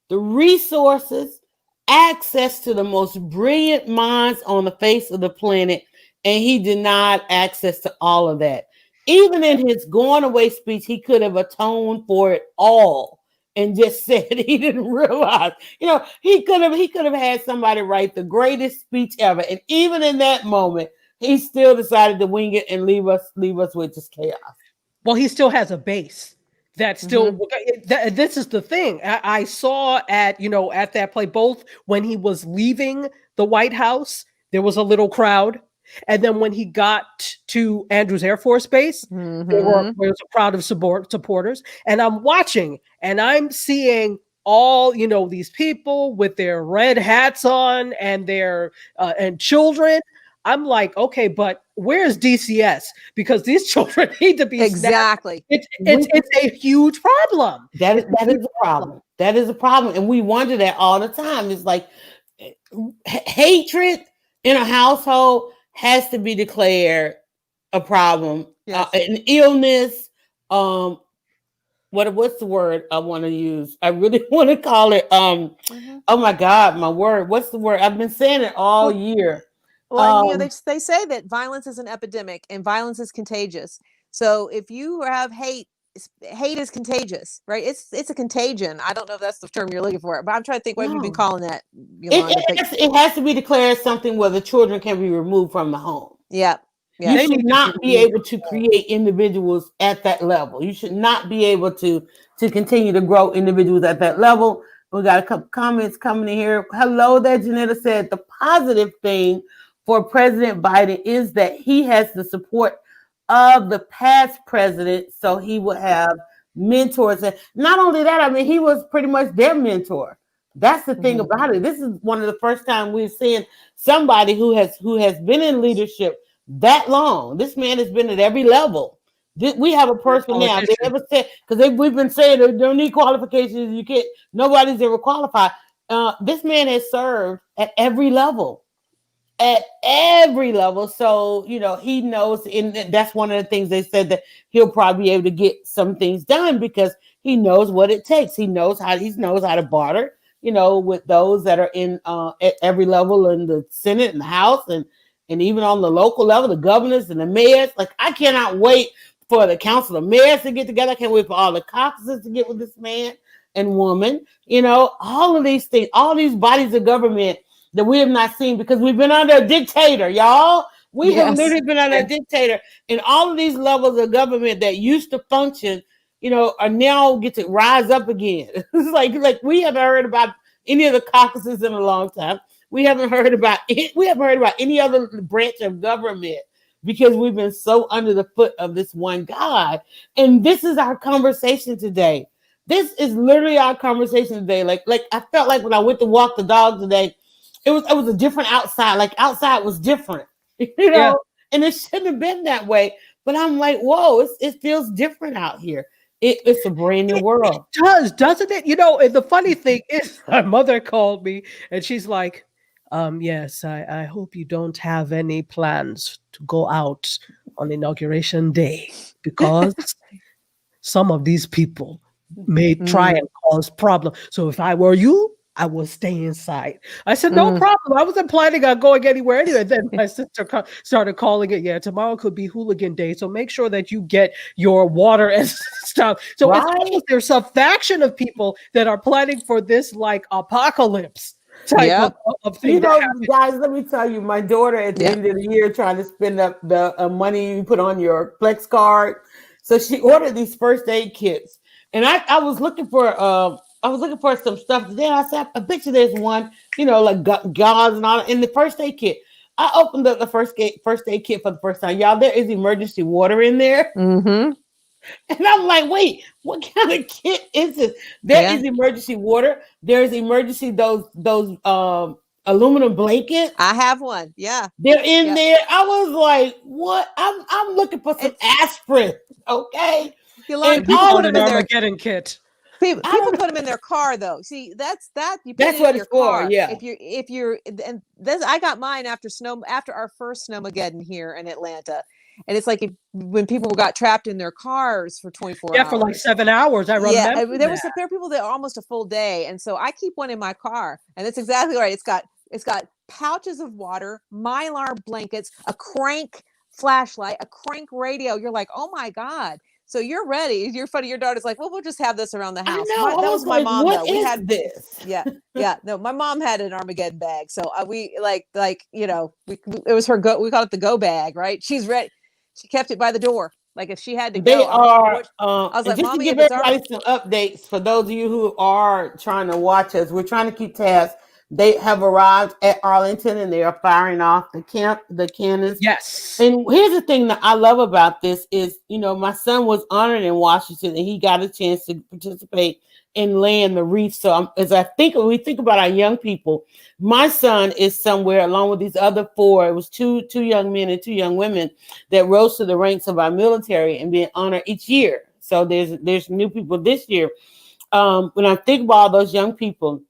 the resources, access to the most brilliant minds on the face of the planet, and he denied access to all of that. Even in his going away speech, he could have atoned for it all and just said he didn't realize. He could have had somebody write the greatest speech ever, and even in that moment, he still decided to wing it and leave us with just chaos. Well, he still has a base. That's still this is the thing. I saw at that play, both when he was leaving the White House, there was a little crowd, and then when he got to Andrews Air Force Base, there was a crowd of supporters. And I'm watching, and I'm seeing all these people with their red hats on and their and children. I'm like, okay, but where's DCS? Because these children need to be exactly. It's a huge problem. That is a problem. That is a problem, and we wonder that all the time. It's like hatred in a household has to be declared a problem. An illness. What's the word I want to use? I really want to call it. Oh my God, my word. What's the word? I've been saying it all year. Well, they say that violence is an epidemic and violence is contagious. So if you have hate is contagious, right? It's a contagion. I don't know if that's the term you're looking for, but I'm trying to think what have you been calling that, Yalanda? It has to be declared something where the children can be removed from the home. Yeah. You should not be able to create individuals at that level. You should not be able to continue to grow individuals at that level. We got a couple comments coming in here. Hello there, Janetta said the positive thing for President Biden is that he has the support of the past president, so he will have mentors. And not only that, I mean, he was pretty much their mentor. That's the thing about it. This is one of the first time we've seen somebody who has been in leadership that long. This man has been at every level. We have a person now. They ever said, because we've been saying they don't need qualifications. You can't. Nobody's ever qualified. This man has served at every level. At every level. So, he knows, and that's one of the things they said, that he'll probably be able to get some things done because He knows what it takes. He knows how to barter, with those that are in at every level in the Senate and the House and even on the local level, the governors and the mayors. Like, I cannot wait for the council of mayors to get together. I can't wait for all the caucuses to get with this man and woman. All of these things, all these bodies of government that we have not seen because we've been under a dictator, y'all. We have literally been under a dictator, and all of these levels of government that used to function, are now get to rise up again. It's like we haven't heard about any of the caucuses in a long time. We haven't heard about any other branch of government because we've been so under the foot of this one God. And this is our conversation today. This is literally our conversation today. Like I felt like when I went to walk the dog today, it was a different outside. Like, outside was different, and it shouldn't have been that way. But I'm like, whoa, it feels different out here. It's a brand new world. It does, doesn't it? And the funny thing is, my mother called me and she's like, yes, I hope you don't have any plans to go out on Inauguration Day because some of these people may try and cause problems. So if I were you, I will stay inside. I said, no problem. I wasn't planning on going anywhere anyway. Then my sister started calling it, tomorrow could be hooligan day. So make sure that you get your water and stuff. So there's a faction of people that are planning for this like apocalypse type of thing. Guys, let me tell you, my daughter at the end of the year trying to spend up the money you put on your Flex card. So she ordered these first aid kits. And I was looking for some stuff today. I said, I bet you there's one, like gauze and all in the first aid kit. I opened up the first aid kit for the first time. Y'all, there is emergency water in there. Mm-hmm. And I'm like, wait, what kind of kit is this? There is emergency water. There's emergency those aluminum blankets. I have one. Yeah. They're in there. I was like, what? I'm looking for some aspirin. Okay. And people put them in Armageddon kit. People put them in their car though. See, that's you put that's it what in your it's for. car. Yeah. If you're and this, I got mine after our first snowmageddon here in Atlanta, and it's like when people got trapped in their cars for 24 hours. Yeah, for like 7 hours. I remember. Yeah, there were people that are almost a full day, and so I keep one in my car, and that's exactly right. It's got pouches of water, Mylar blankets, a crank flashlight, a crank radio. You're like, oh my God. So you're ready. You're funny. Your daughter's like, well, we'll just have this around the house. That was my mom. What though. We is had this? Yeah. No, my mom had an Armageddon bag. So we it was her go. We call it the go bag, right? She's ready. She kept it by the door. Like if she had to go. I was like, just to give everybody some updates for those of you who are trying to watch us, we're trying to keep tabs. They have arrived at Arlington and they are firing off the cannons. Yes. And here's the thing that I love about this is, my son was honored in Washington and he got a chance to participate in laying the wreath. So when we think about our young people, my son is somewhere along with these other four. It was two young men and two young women that rose to the ranks of our military and being honored each year. So there's new people this year. When I think about all those young people,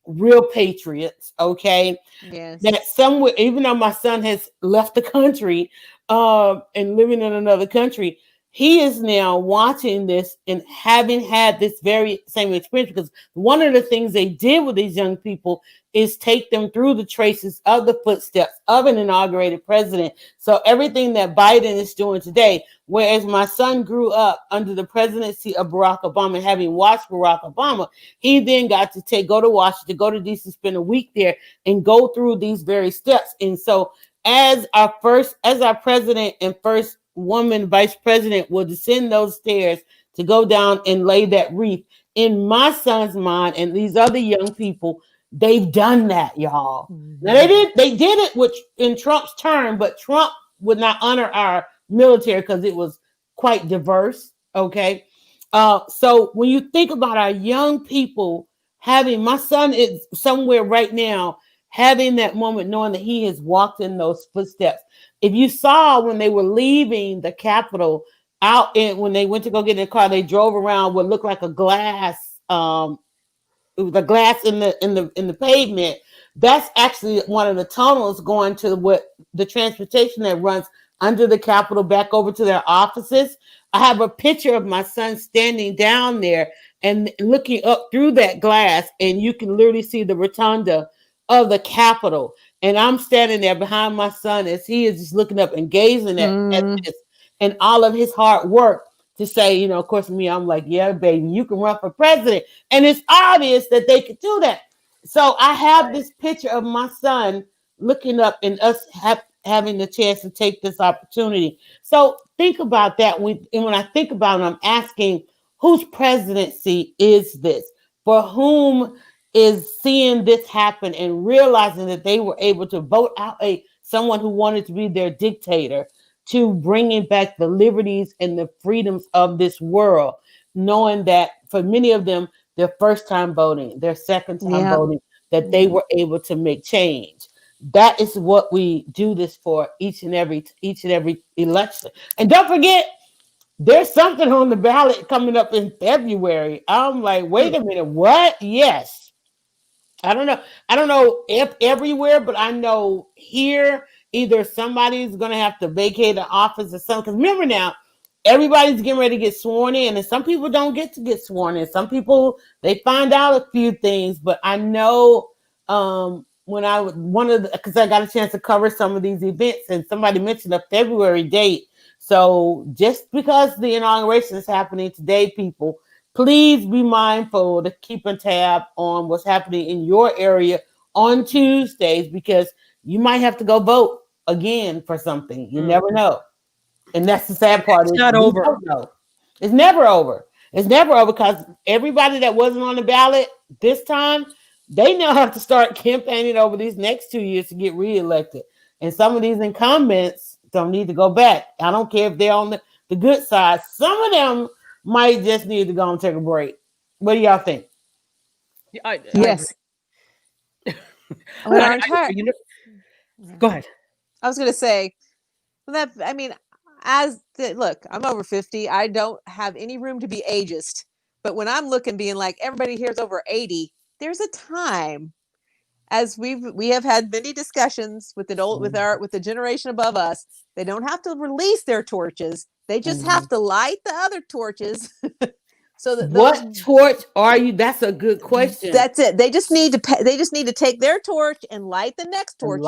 real patriots, okay? Yes. That somewhere, even though my son has left the country and living in another country, he is now watching this and having had this very same experience, because one of the things they did with these young people is take them through the traces of the footsteps of an inaugurated president. So everything that Biden is doing today, whereas my son grew up under the presidency of Barack Obama, having watched Barack Obama, he then got to go to Washington, go to DC, spend a week there and go through these very steps. And so as our president and first woman vice president will descend those stairs to go down and lay that wreath, in my son's mind and these other young people, they've done that, y'all. Mm-hmm. Now they did it in Trump's term, but Trump would not honor our military because it was quite diverse. Okay. So when you think about our young people my son is somewhere right now having that moment, knowing that he has walked in those footsteps. If you saw when they were leaving the Capitol out, and when they went to go get in the car, they drove around what looked like a glass. It was a glass in the pavement. That's actually one of the tunnels going to what the transportation that runs under the Capitol back over to their offices. I have a picture of my son standing down there and looking up through that glass, and you can literally see the rotunda of the Capitol. And I'm standing there behind my son as he is just looking up and gazing at this and all of his hard work to say, you know, of course, me, I'm like, yeah, baby, you can run for president. And it's obvious that they could do that. So I have this picture of my son looking up and us having the chance to take this opportunity. So think about that. And when I think about it, I'm asking, whose presidency is this? For whom is seeing this happen and realizing that they were able to vote out someone who wanted to be their dictator, to bringing back the liberties and the freedoms of this world, knowing that for many of them, their first time voting, their second time voting, that they were able to make change. That is what we do this for each and every election. And don't forget, there's something on the ballot coming up in February. I'm like, wait a minute, what? Yes. I don't know if everywhere, but I know here either somebody's going to have to vacate the office or something. Because remember now, everybody's getting ready to get sworn in, and some people don't get to get sworn in. Some people, they find out a few things, but I know when I was because I got a chance to cover some of these events, and somebody mentioned a February date. So just because the inauguration is happening today, people, please be mindful to keep a tab on what's happening in your area on Tuesdays, because you might have to go vote again for something. You never know. And that's the sad part. It's not over. It's never over. It's never over, because everybody that wasn't on the ballot this time, they now have to start campaigning over these next 2 years to get reelected. And some of these incumbents don't need to go back. I don't care if they're on the good side. Some of them might just need to go and take a break. What do y'all think? Yes. Go ahead. I was going to say that, I mean, look, I'm over 50. I don't have any room to be ageist. But when I'm looking, being like, everybody here is over 80, there's a time, as we have had many discussions with the generation above us. They don't have to release their torches. They just have to light the other torches. So that what torch are you? That's a good question. That's it. They just need to take their torch and light the next torch.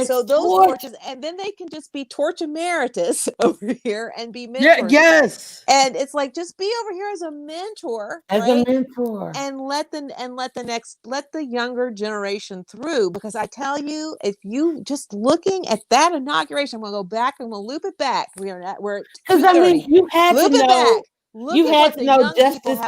So those torches, and then they can just be torch emeritus over here and be mentors. Yes. And it's like, just be over here as a mentor, a mentor, and let the younger generation through. Because I tell you, if you just looking at that inauguration, I'm gonna go back and we'll loop it back. We're at 2:30. I mean, you had loop to know. It back. You had to know Justice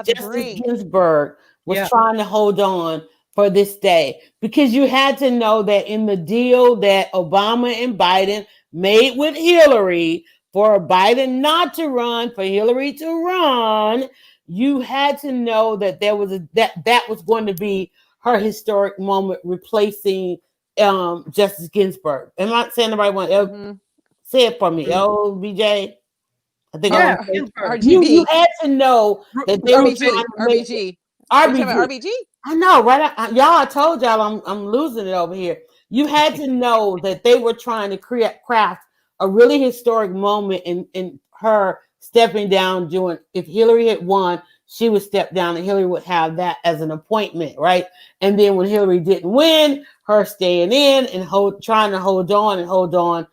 Ginsburg was trying to hold on for this day, because you had to know that in the deal that Obama and Biden made with Hillary for Biden not to run, for Hillary to run, you had to know that there was that was going to be her historic moment, replacing Justice Ginsburg. Am I saying the right one? Say it for me, LBJ. I think RGB. You had to know that they were trying to RBG. RBG. I know, right? Y'all, I told y'all I'm losing it over here. You had to know that they were trying to craft a really historic moment in her stepping down. If Hillary had won, she would step down, and Hillary would have that as an appointment, right? And then when Hillary didn't win, her staying in and trying to hold on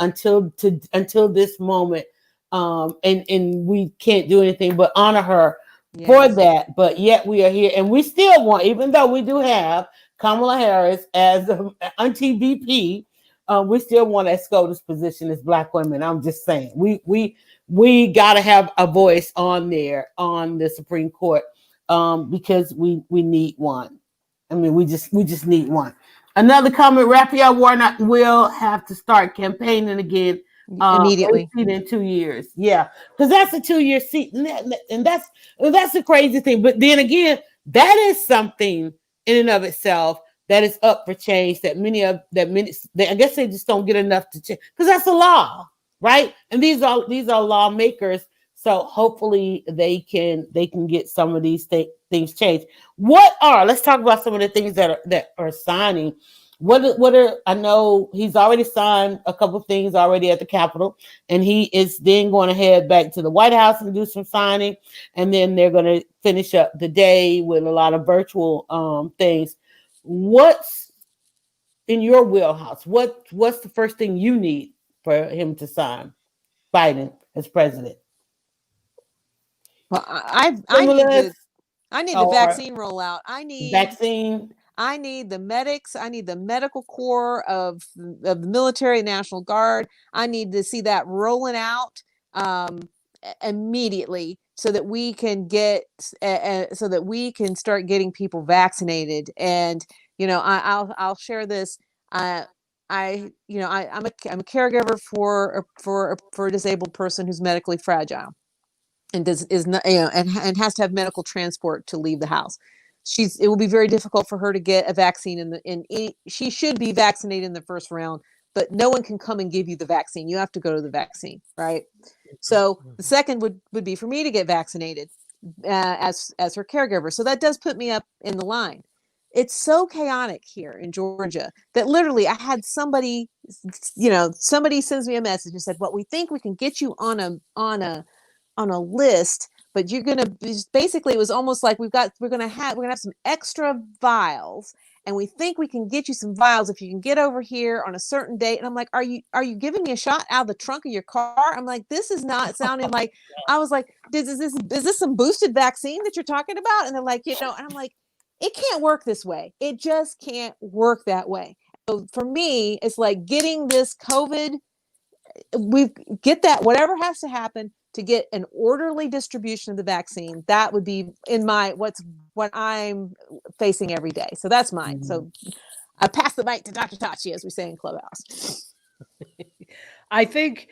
until this moment. And we can't do anything but honor her for that. But yet we are here, and we still want, even though we do have Kamala Harris as Auntie VP, we still want a SCOTUS position as Black women. I'm just saying, we got to have a voice on there on the Supreme Court, because we need one. I mean, we just need one. Another comment: Raphael Warnock will have to start campaigning again. Immediately in 2 years, because that's a 2-year seat, and that's the crazy thing. But then again, that is something in and of itself that is up for change. That many I guess they just don't get enough to change, because that's a law, right? And these are lawmakers, so hopefully they can get some of these things changed. Let's talk about some of the things that are signing. What are, I know he's already signed a couple things already at the Capitol, and he is then going to head back to the White House and do some signing, and then they're going to finish up the day with a lot of virtual things. What's in your wheelhouse? What's the first thing you need for him to sign Biden as president? Well, I need the vaccine rollout. I need vaccine. I need the medics. I need the medical corps of the military, National Guard. I need to see that rolling out immediately, so that we can get so that we can start getting people vaccinated. And I'll share this. I'm a caregiver for a disabled person who's medically fragile, and is not, and has to have medical transport to leave the house. It will be very difficult for her to get a vaccine she should be vaccinated in the first round, but no one can come and give you the vaccine. You have to go to the vaccine, right? So the second would be for me to get vaccinated as her caregiver. So that does put me up in the line. It's so chaotic here in Georgia that literally I had somebody sends me a message and said, "Well, we think we can get you on a list, but you're going to basically," it was almost like we're going to have some extra vials, and we think we can get you some vials if you can get over here on a certain date. And I'm like, are you giving me a shot out of the trunk of your car? I'm like, this is not sounding like, I was like, is this some boosted vaccine that you're talking about? And they're like, and I'm like, it can't work this way. It just can't work that way. So for me, it's like getting this COVID, we get that, whatever has to happen to get an orderly distribution of the vaccine. That would be in what I'm facing every day. So that's mine. So I pass the mic to Dr. Tachi, as we say in Clubhouse. I think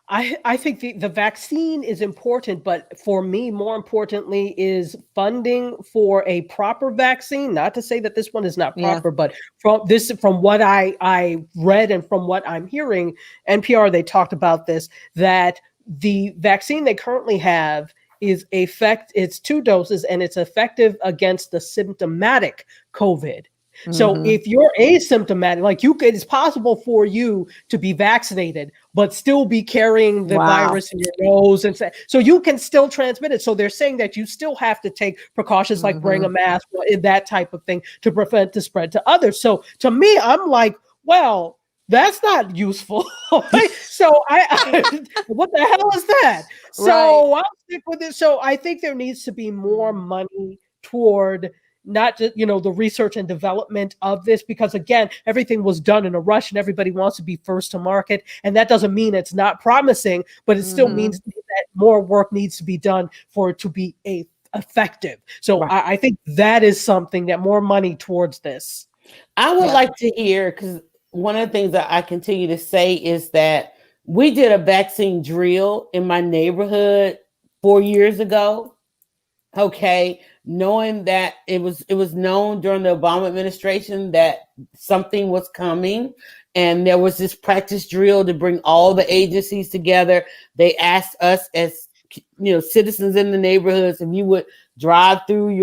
the vaccine is important, but for me, more importantly, is funding for a proper vaccine. Not to say that this one is not proper, but from what I read and from what I'm hearing, NPR, they talked about this, that the vaccine they currently have it's 2 doses, and it's effective against the symptomatic COVID. So if you're asymptomatic, it's possible for you to be vaccinated, but still be carrying the virus in your nose. And so you can still transmit it. So they're saying that you still have to take precautions like wearing a mask, that type of thing, to prevent the spread to others. So to me, I'm like, well, that's not useful. So I what the hell is that? So I'll stick with it. So I think there needs to be more money toward not just, the research and development of this, because again, everything was done in a rush and everybody wants to be first to market. And that doesn't mean it's not promising, but it still means that more work needs to be done for it to be effective. So I think that is something, that more money towards this. I would like to hear, because one of the things that I continue to say is that we did a vaccine drill in my neighborhood 4 years ago. Okay, knowing that it was known during the Obama administration that something was coming, and there was this practice drill to bring all the agencies together. They asked us as citizens in the neighborhoods if you would drive through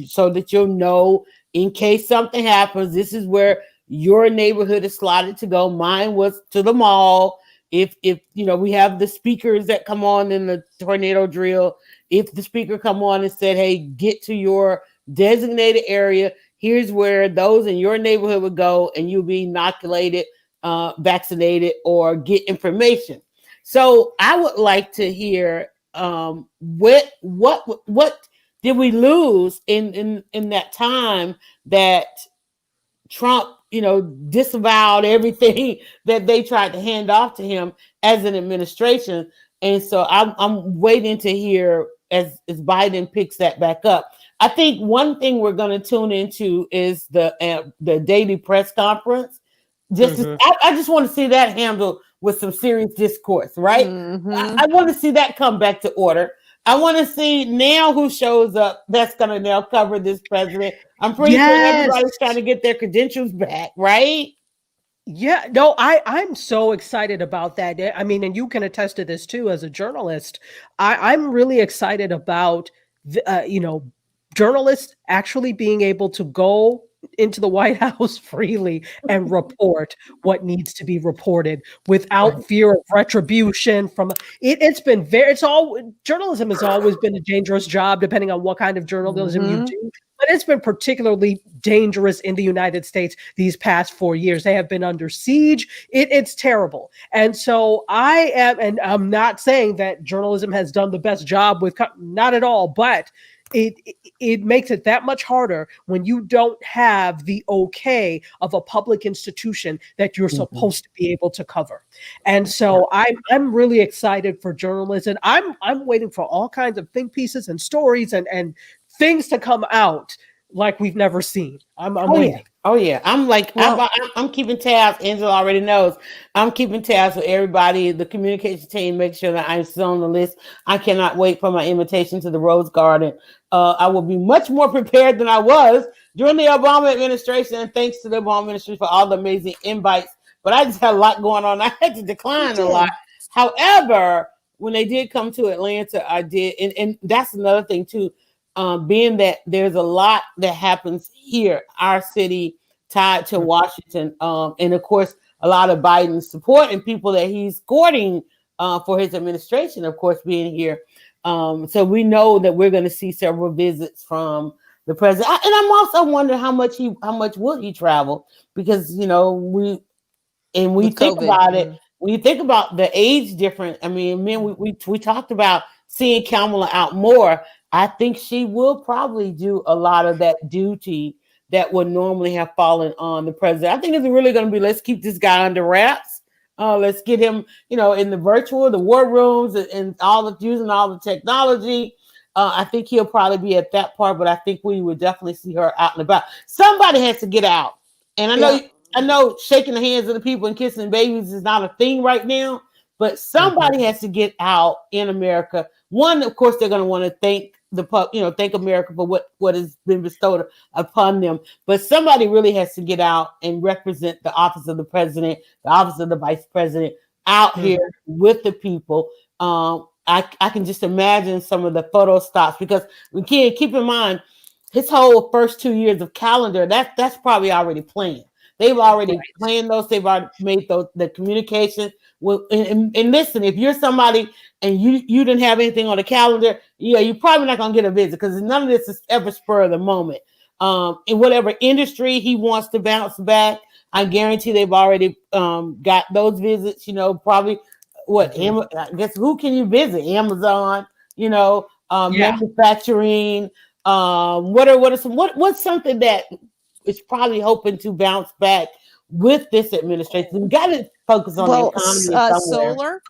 so that you'll know, in case something happens, this is where your neighborhood is slotted to go. Mine was to the mall. If we have the speakers that come on in the tornado drill. If the speaker come on and said, "Hey, get to your designated area. Here's where those in your neighborhood would go, and you'll be inoculated, vaccinated, or get information." So I would like to hear what did we lose in that time that Trump, disavowed everything that they tried to hand off to him as an administration. And so I'm waiting to hear as Biden picks that back up. I think one thing we're going to tune into is the daily press conference. I just want to see that handled with some serious discourse, right? I want to see that come back to order. I want to see now who shows up that's going to now cover this president. I'm pretty sure everybody's trying to get their credentials back, right? Yeah, no, I'm so excited about that. I mean, and you can attest to this too as a journalist. I'm really excited about journalists actually being able to go into the White House freely and report what needs to be reported without fear of retribution from it. Journalism has always been a dangerous job, depending on what kind of journalism you do. But it's been particularly dangerous in the United States these past 4 years. They have been under siege. It's terrible. And so I'm not saying that journalism has done the best job not at all, but it makes it that much harder when you don't have the okay of a public institution that you're supposed to be able to cover. And so I'm really excited for journalism. I'm waiting for all kinds of think pieces and stories and things to come out like we've never seen. I'm waiting. Yeah. Oh yeah, I'm keeping tabs. Angela already knows. I'm keeping tabs with everybody. The communication team makes sure that I'm still on the list. I cannot wait for my invitation to the Rose Garden. I will be much more prepared than I was during the Obama administration, and thanks to the Obama administration for all the amazing invites. But I just had a lot going on. I had to decline a lot. However, when they did come to Atlanta, I did, and that's another thing too. Being that there's a lot that happens here, our city tied to Washington, and of course, a lot of Biden's support and people that he's courting for his administration, of course, being here. So we know that we're going to see several visits from the president. And I'm also wondering how much will he travel? Because, we think about it, when you think about the age difference, I mean, we talked about seeing Kamala out more. I think she will probably do a lot of that duty that would normally have fallen on the president. I think it's really going to be, let's keep this guy under wraps. Let's get him, in the virtual, the war rooms, and using all the technology. I think he'll probably be at that part, but I think we would definitely see her out and about. Somebody has to get out. And I know shaking the hands of the people and kissing babies is not a thing right now, but somebody has to get out in America. One, of course, they're going to want to thank thank America for what has been bestowed upon them. But somebody really has to get out and represent the office of the president, the office of the vice president out here with the people. I can just imagine some of the photo stops, because we can't keep in mind his whole first 2 years of calendar. That's probably already planned. They've already planned those. They've already made the communication. Well, and listen, if you're somebody and you didn't have anything on the calendar, you're probably not going to get a visit, because none of this is ever spur of the moment. In whatever industry he wants to bounce back, I guarantee they've already got those visits. Probably I guess who can you visit? Amazon. Manufacturing. What's something that is probably hoping to bounce back with this administration? We got to focus on the economy. Solar,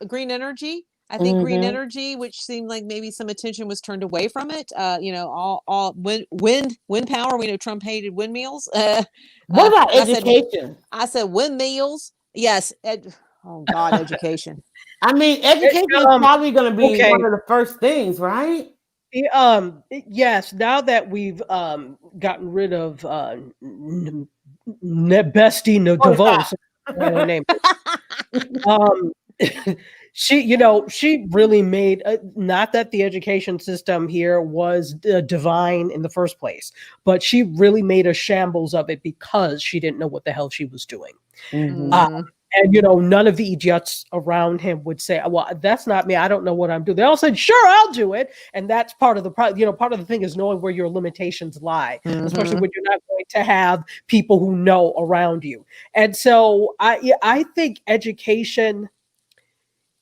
green energy. I think green energy, which seemed like maybe some attention was turned away from it. All wind power. We know Trump hated windmills. What about education? I said windmills. Yes. Oh God, education. I mean, education is probably going to be one of the first things, right? Yes. Now that we've gotten rid of Bestie DeVos, name. She really made, not that the education system here was divine in the first place, but she really made a shambles of it because she didn't know what the hell she was doing. And, none of the idiots around him would say, well, that's not me. I don't know what I'm doing. They all said, sure, I'll do it. And that's part of the part of the thing is knowing where your limitations lie, especially when you're not going to have people who know around you. And so I think education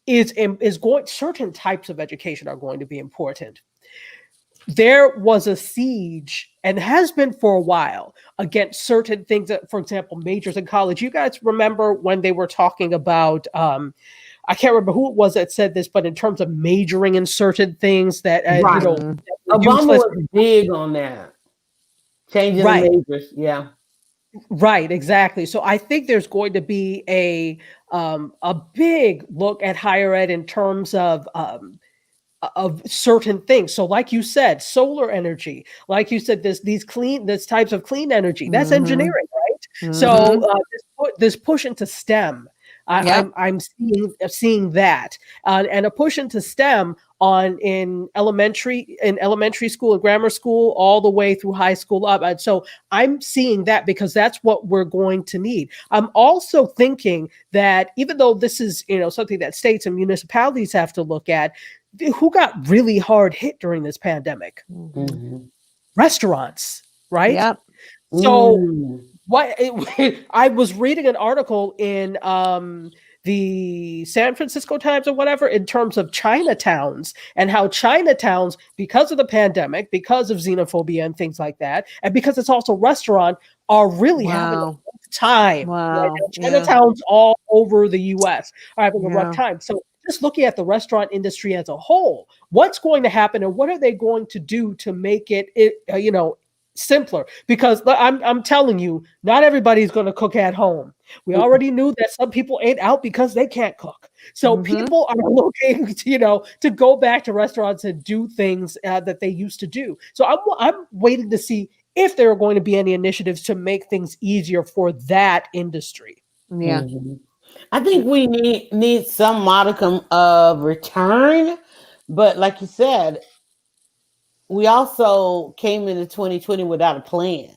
certain types of education are going to be important. There was a siege, and has been for a while, against certain things that, for example, majors in college. You guys remember when they were talking about, I can't remember who it was that said this, but in terms of majoring in certain things that, Obama was big on that. Changing the majors. Yeah. Right, exactly. So I think there's going to be a big look at higher ed in terms of certain things. So like you said, solar energy, like you said, this types of clean energy, that's engineering, right? So this push into STEM, I'm seeing that, and a push into STEM in elementary school and grammar school all the way through high school up. And so I'm seeing that because that's what we're going to need. I'm also thinking that even though this is, something that states and municipalities have to look at, who got really hard hit during this pandemic? Mm-hmm. Restaurants, right? Yep. So I was reading an article in the San Francisco Times or whatever in terms of Chinatowns and how Chinatowns, because of the pandemic, because of xenophobia and things like that, and because it's also restaurant, are really having a rough time. Wow. Right? Chinatowns all over the U.S. are having a rough time. So just looking at the restaurant industry as a whole, what's going to happen and what are they going to do to make it simpler? Because I'm telling you, not everybody's going to cook at home. We already knew that some people ain't out because they can't cook. So people are looking, to go back to restaurants and do things that they used to do. So I'm waiting to see if there are going to be any initiatives to make things easier for that industry. Yeah. Mm-hmm. I think we need some modicum of return, but like you said, we also came into 2020 without a plan.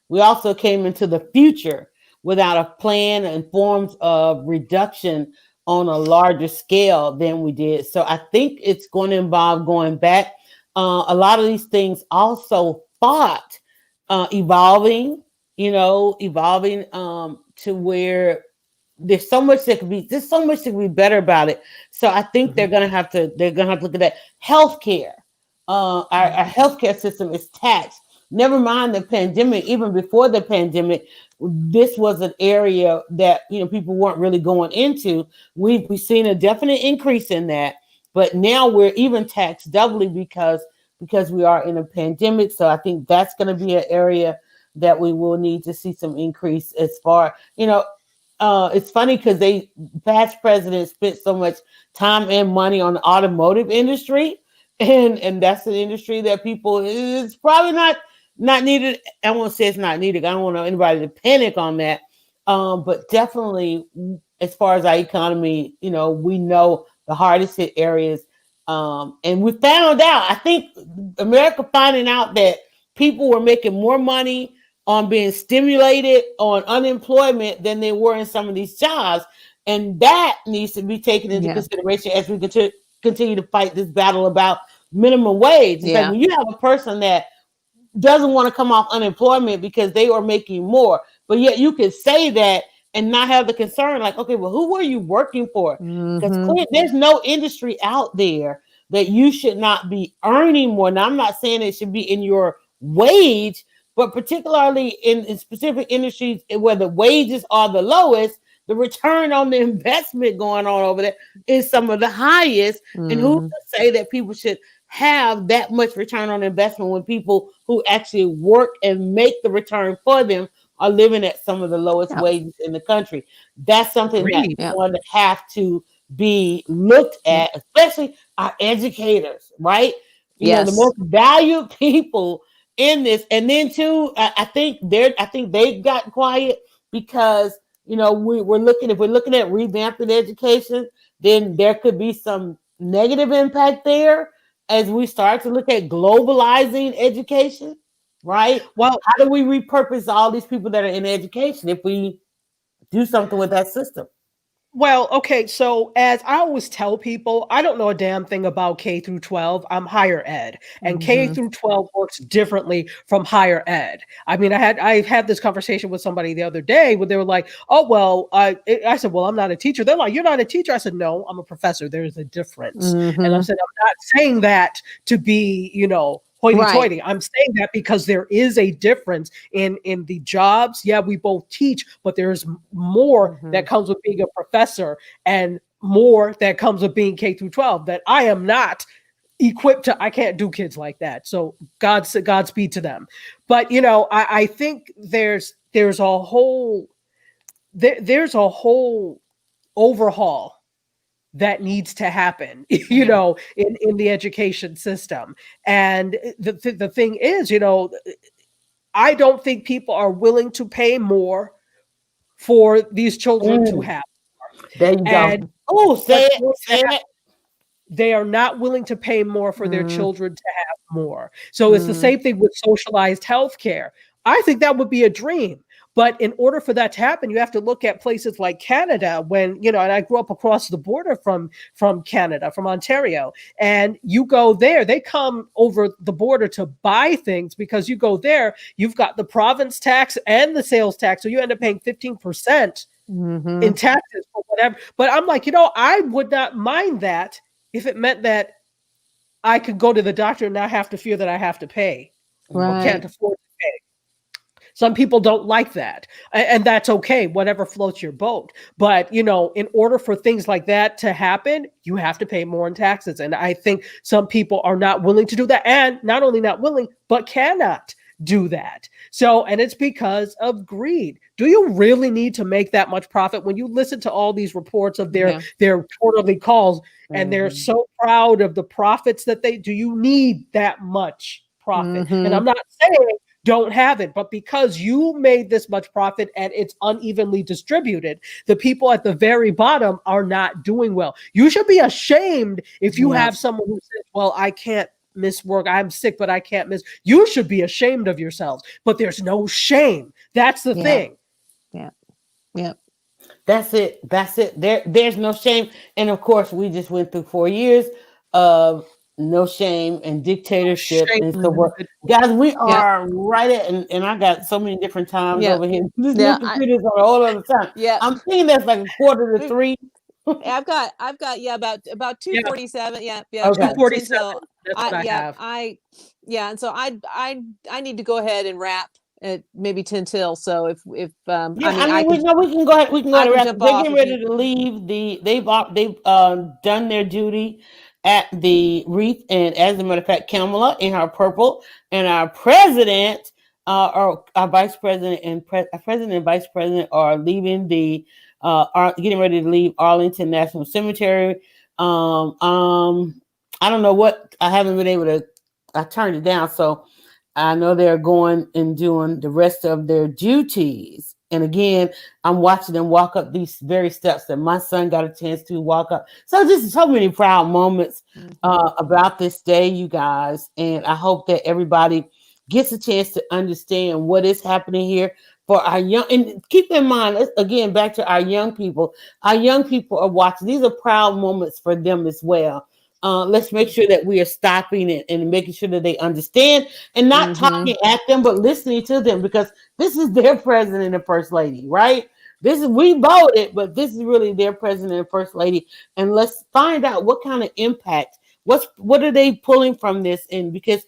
We also came into the future without a plan and forms of reduction on a larger scale than we did. So I think it's going to involve going back. A lot of these things also fought evolving to where there's so much that could be better about it. So I think they're gonna have to look at that. Healthcare. Our healthcare system is taxed. Never mind the pandemic. Even before the pandemic, this was an area that people weren't really going into. We've seen a definite increase in that, but now we're even taxed doubly because we are in a pandemic. So I think that's going to be an area that we will need to see some increase as far. It's funny because past presidents spent so much time and money on the automotive industry. And that's an industry that people is probably not needed. I won't say it's not needed. I don't want anybody to panic on that. But definitely, as far as our economy, we know the hardest hit areas. And we found out. I think America finding out that people were making more money on being stimulated on unemployment than they were in some of these jobs, and that needs to be taken into consideration as we continue to fight this battle about minimum wage. It's like when you have a person that doesn't want to come off unemployment because they are making more, but yet you could say that and not have the concern like, okay, well, who were you working for? Because there's no industry out there that you should not be earning more. Now, I'm not saying it should be in your wage, but particularly in specific industries where the wages are the lowest, the return on the investment going on over there is some of the highest. And who's to say that people should have that much return on investment when people who actually work and make the return for them are living at some of the lowest wages in the country? That's something that's going to have to be looked at, especially our educators, right? The most valued people in this. And then too, I think they've gotten quiet because we're looking at revamping education, then there could be some negative impact there as we start to look at globalizing education, right? Well, how do we repurpose all these people that are in education if we do something with that system? Well, okay, so as I always tell people, I don't know a damn thing about K through 12. I'm higher ed, and K through 12 works differently from higher ed. I mean, I had this conversation with somebody the other day where they were like, "Oh, well," I said, "Well, I'm not a teacher." They're like, "You're not a teacher?" I said, "No, I'm a professor. There's a difference." And I said, "I'm not saying that to be, hoity-toity. I'm saying that because there is a difference in the jobs. Yeah, we both teach, but there's more that comes with being a professor and more that comes with being K through 12 that I am not equipped to. I can't do kids like that. So Godspeed to them. But I think there's a whole overhaul that needs to happen, in the education system. And the thing is, I don't think people are willing to pay more for these children to have. There you And go. Oh, say it. They are not willing to pay more for their children to have more. So it's the same thing with socialized healthcare. I think that would be a dream. But in order for that to happen, you have to look at places like Canada when, and I grew up across the border from Canada, from Ontario. And you go there, they come over the border to buy things because you go there, you've got the province tax and the sales tax. So you end up paying 15% in taxes or whatever. But I'm like, I would not mind that if it meant that I could go to the doctor and not have to fear that I have to pay or can't afford to pay. Some people don't like that, and that's okay, whatever floats your boat. But, in order for things like that to happen, you have to pay more in taxes. And I think some people are not willing to do that, and not only not willing, but cannot do that. So, and it's because of greed. Do you really need to make that much profit? When you listen to all these reports of their quarterly calls, and they're so proud of the profits that do you need that much profit? And I'm not saying don't have it, but because you made this much profit and it's unevenly distributed, the people at the very bottom are not doing well. You should be ashamed if you have someone who says, well, I can't miss work. I'm sick, but I can't miss. You should be ashamed of yourselves, but there's no shame. That's the thing. Yeah. That's it. There's no shame. And of course, we just went through 4 years of no shame and dictatorship. And so guys, we are right at, and I got so many different times over here. This new computer's on a whole other time. Yeah. I'm thinking that's like 2:45. I've got about 2:47. Yeah. Okay. 2:47. That's what I have. And so I need to go ahead and wrap at maybe 10 till. So if we can go ahead. We can go ahead and wrap. They're getting ready to leave. They've done their duty at the wreath, and as a matter of fact, Kamala in her purple, and our president, or our vice president and president and vice president are leaving are getting ready to leave Arlington National Cemetery. I don't know what, I haven't been able to. I turned it down, so I know they're going and doing the rest of their duties. And again, I'm watching them walk up these very steps that my son got a chance to walk up. So just so many proud moments about this day, you guys. And I hope that everybody gets a chance to understand what is happening here for our young. And keep in mind, again, back to our young people. Our young people are watching. These are proud moments for them as well. Let's make sure that we are stopping it and making sure that they understand and not talking at them, but listening to them, because this is their president and first lady, right? We voted, but this is really their president and first lady. And let's find out what kind of impact, what are they pulling from this? And because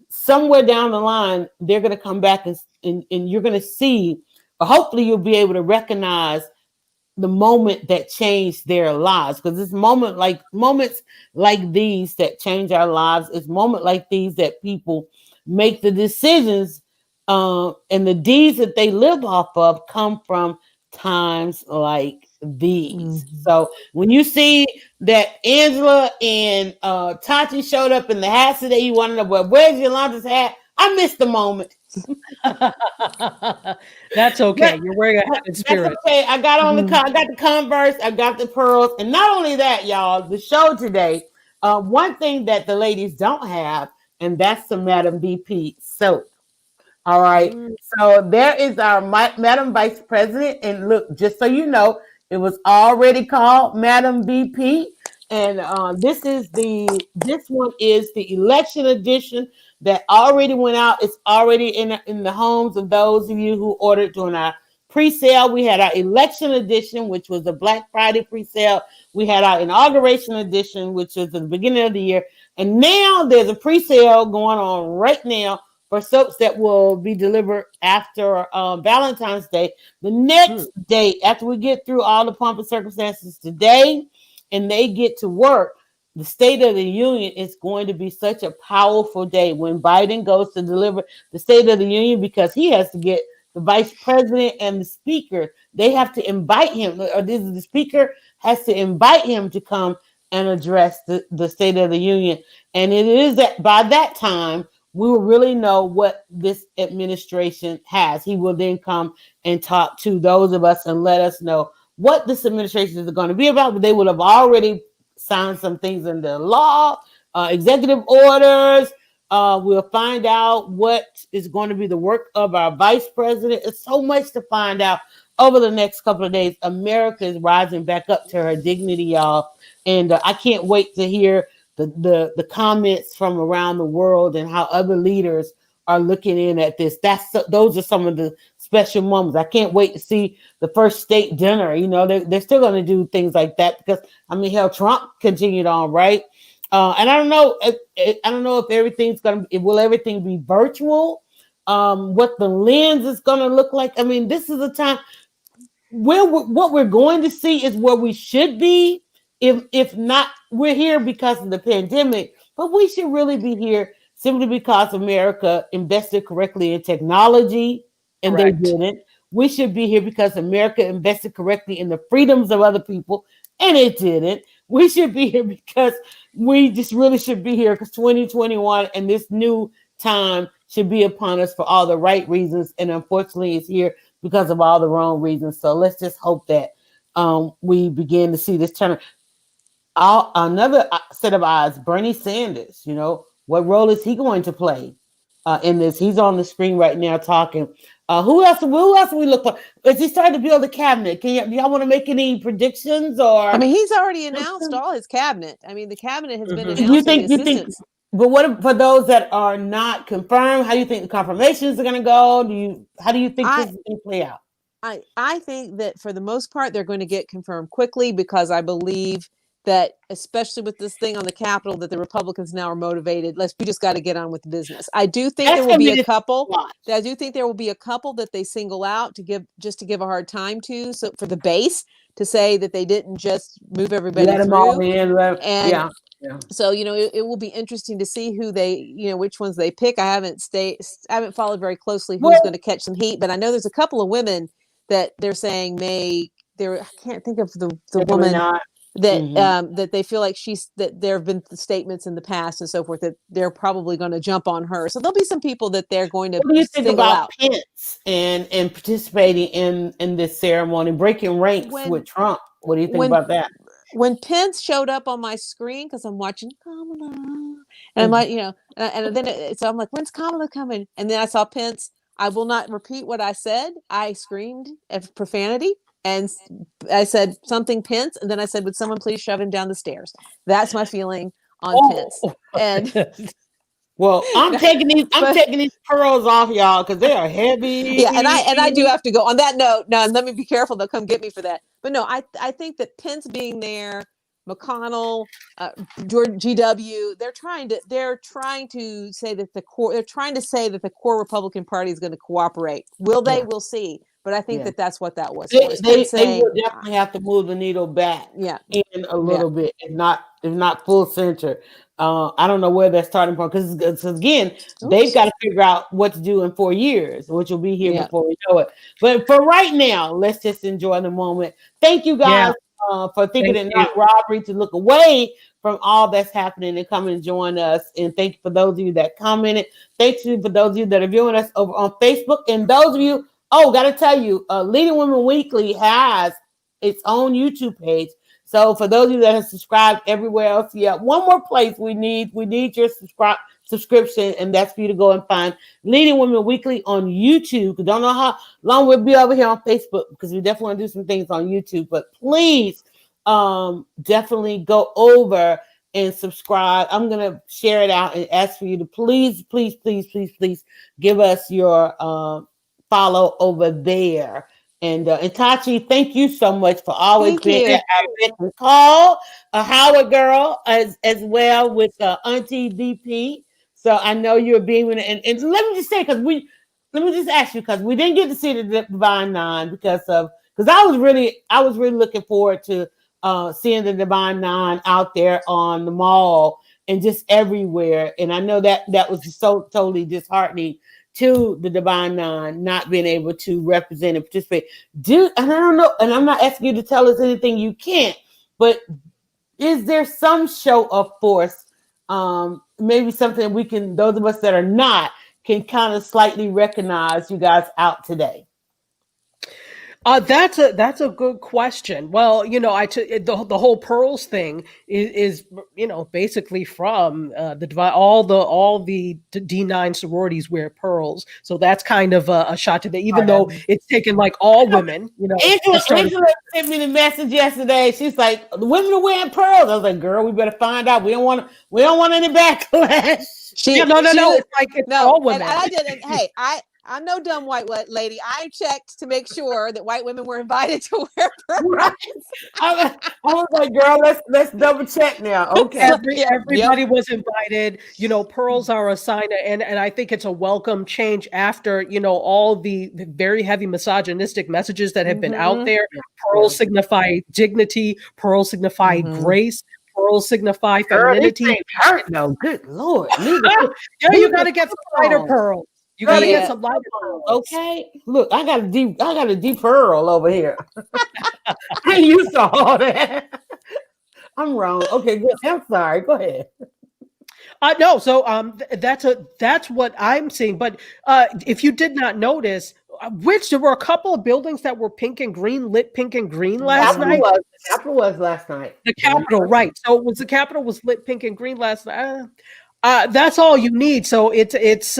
somewhere down the line, they're going to come back and you're going to see, or hopefully you'll be able to recognize the moment that changed their lives, because it's moments like these that change our lives. It's moments like these that people make the decisions, and the deeds that they live off of come from times like these. So when you see that Angela and Tati showed up in the hats today, you want to know, well, where's Yolanda's hat? I missed the moment. That's okay. You're wearing a hat in spirit. That's okay. I got on I got the Converse, I got the pearls, and not only that, y'all, the show today. One thing that the ladies don't have, and that's the Madam VP soap. All right. So there is our Madam Vice President, and look, just so you know, it was already called Madam VP, and this one is the election edition that already went out. It's already in the homes of those of you who ordered during our pre-sale. We had our election edition, which was the Black Friday pre-sale. We had our inauguration edition, which was the beginning of the year. And now there's a pre-sale going on right now for soaps that will be delivered after Valentine's Day. The next day, after we get through all the pomp and circumstances today, and they get to work, the State of the Union is going to be such a powerful day when Biden goes to deliver the State of the Union, because he has to get the vice president and the speaker. They have to invite him, or the speaker has to invite him to come and address the State of the Union. And it is that by that time, we will really know what this administration has. He will then come and talk to those of us and let us know what this administration is going to be about, but they would have already signed some things into law, executive orders. We'll find out what is going to be the work of our vice president. It's so much to find out over the next couple of days. America is rising back up to her dignity, y'all. And I can't wait to hear the comments from around the world and how other leaders are looking in at this. Those are some of the special moments. I can't wait to see the first state dinner. You know, they're still going to do things like that because, I mean, hell, Trump continued on, right? And I don't know if everything's will everything be virtual? What the lens is going to look like? I mean, this is a time where what we're going to see is where we should be. If not, we're here because of the pandemic, but we should really be here simply because America invested correctly in technology, and Correct. they didn't. We should be here because America invested correctly in the freedoms of other people, and it didn't. We should be here because we just really should be here because 2021 and this new time should be upon us for all the right reasons, and unfortunately, it's here because of all the wrong reasons. So let's just hope that we begin to see this turn. Another set of eyes, Bernie Sanders. You know, what role is he going to play in this? He's on the screen right now talking. Who else? Who else do we look for? Is he starting to build a cabinet? Do y'all want to make any predictions? Or I mean, he's already announced all his cabinet. I mean, the cabinet has been announced. You think? But what for those that are not confirmed? How do you think the confirmations are going to go? How do you think this is going to play out? I think that for the most part, they're going to get confirmed quickly because I believe that, especially with this thing on the Capitol, that the Republicans now are motivated. We just got to get on with business. I do think there will be a couple. I do think there will be a couple that they single out to give a hard time to. So for the base to say that they didn't just move everybody Let them all in. Yeah. So, you know, it will be interesting to see who which ones they pick. I haven't followed very closely who's going to catch some heat, but I know there's a couple of women that they're saying I can't think of the woman that they feel like that there have been statements in the past and so forth that they're probably going to jump on her. So there'll be some people that they're going to. What do you think about Pence and participating in this ceremony, breaking ranks with Trump? What do you think about that? When Pence showed up on my screen, because I'm watching Kamala, and I'm like, and then so I'm like, when's Kamala coming? And then I saw Pence. I will not repeat what I said. I screamed at profanity and I said something Pence, and then I said, would someone please shove him down the stairs? That's my feeling on Pence. And well, I'm taking these pearls off, y'all, because they are heavy. Yeah, and I do have to go. On that note, now let me be careful. They'll come get me for that. But no, I think that Pence being there, McConnell, George GW, they're trying to say that the core Republican Party is going to cooperate. Will they? Yeah. We'll see. But I think that's what that was. They will definitely have to move the needle back in a little bit, if not full center. I don't know where they're starting from because again, they've got to figure out what to do in 4 years, which will be here before we know it. But for right now, let's just enjoy the moment. Thank you guys for thinking it not robbery to look away from all that's happening and come and join us. And thank you for those of you that commented. Thank you for those of you that are viewing us over on Facebook. And those of you, got to tell you, Leading Women Weekly has its own YouTube page. So for those of you that have subscribed everywhere else, one more place we need your subscription, and that's for you to go and find Leading Women Weekly on YouTube. Don't know how long we'll be over here on Facebook because we definitely want to do some things on YouTube. But please, definitely go over and subscribe. I'm gonna share it out and ask for you to please give us your follow over there. And Tachi, thank you so much for always being at our call. Howard girl as well with Auntie DP. So I know you're being and let me just say let me just ask you because we didn't get to see the Divine Nine because I was really looking forward to seeing the Divine Nine out there on the mall and just everywhere. And I know that was just so totally disheartening to the Divine Nine not being able to represent and participate. And I don't know, and I'm not asking you to tell us anything you can't, but is there some show of force, maybe something we can, those of us that are not, can kind of slightly recognize you guys out today? That's a good question. Well, you know, the whole pearls thing is you know, basically from all the D9 sororities wear pearls, so that's kind of a shot to that. Even though it's taken like all women, you know. Angela sent me the message yesterday. She's like, "The women are wearing pearls." I was like, "Girl, we better find out. We don't want any backlash." No. It's like it's all women. And I didn't. Hey, I'm no dumb white lady. I checked to make sure that white women were invited to wear pearls. Right. I was like, girl, let's double check now. Okay. Everybody was invited. You know, pearls are a sign, and I think it's a welcome change after, you know, all the very heavy misogynistic messages that have been out there. Pearls signify dignity. Pearls signify grace. Pearls signify femininity. Girl, this ain't hurt, no. Good Lord. Yeah, you got to get some lighter pearls. You got to get some lighter pearls. Okay. Look, I got a deep pearl over here. I used to all that. I'm wrong. Okay, good. I'm sorry. Go ahead. No, so that's what I'm seeing. But if you did not notice, there were a couple of buildings that were pink and green, lit pink and green last night. The Capitol was last night. The Capitol, right? So the Capitol was lit pink and green last night. That's all you need. So it's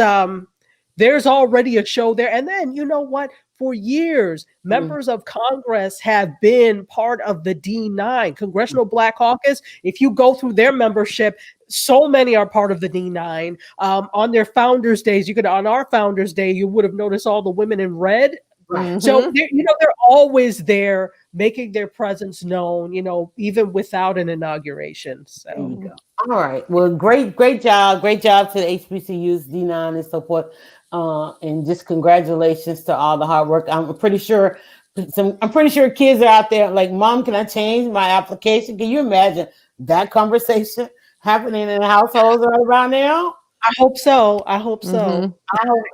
there's already a show there. And then, you know what? For years, members of Congress have been part of the D9, Congressional Black Caucus. If you go through their membership, so many are part of the D9. On their Founders Days, on our Founders Day, you would have noticed all the women in red. So, they're always there making their presence known, you know, even without an inauguration. So, there you go. All right. Well, great job. Great job to the HBCUs, D9 and so forth. And just congratulations to all the hard work. I'm pretty sure kids are out there like, Mom, can I change my application? Can you imagine that conversation happening in households right around now? I hope so. I hope so too.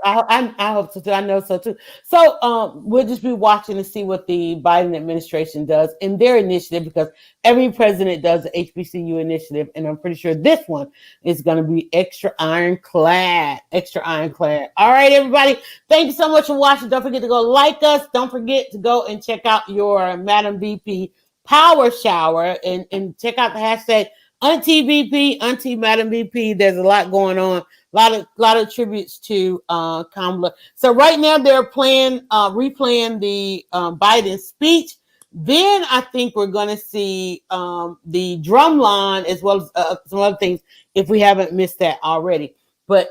I know so too. So we'll just be watching to see what the Biden administration does in their initiative, because every president does the HBCU initiative, and I'm pretty sure this one is going to be extra ironclad. All right, everybody. Thank you so much for watching. Don't forget to go like us. Don't forget to go and check out your Madam VP Power Shower and check out the hashtag Auntie VP, Auntie Madam VP. There's a lot going on. A lot of tributes to Kamala. So right now they're replaying the Biden speech. Then I think we're going to see the drum line as well as some other things if we haven't missed that already. But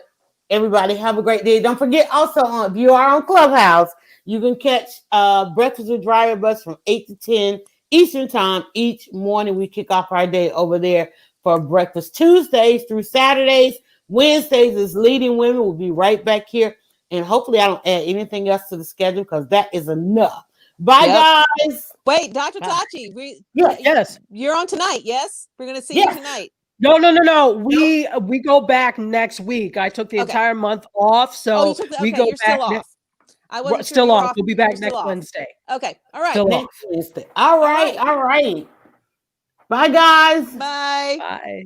everybody have a great day. Don't forget also, if you are on Clubhouse, you can catch Breakfast with Dryer Bus from 8 to 10 Eastern time each morning. We kick off our day over there for breakfast. Tuesdays through Saturdays. Wednesdays is Leading Women. We'll be right back here. And hopefully I don't add anything else to the schedule, because that is enough. Bye, guys. Wait, Dr. Tachi, yes, you're on tonight. Yes, we're going to see you tonight. No. We go back next week. I took the entire month off, so we go back. I wasn't still off. We'll be back next Wednesday. Okay. All right. Next Wednesday. All right. Bye, guys. Bye. Bye.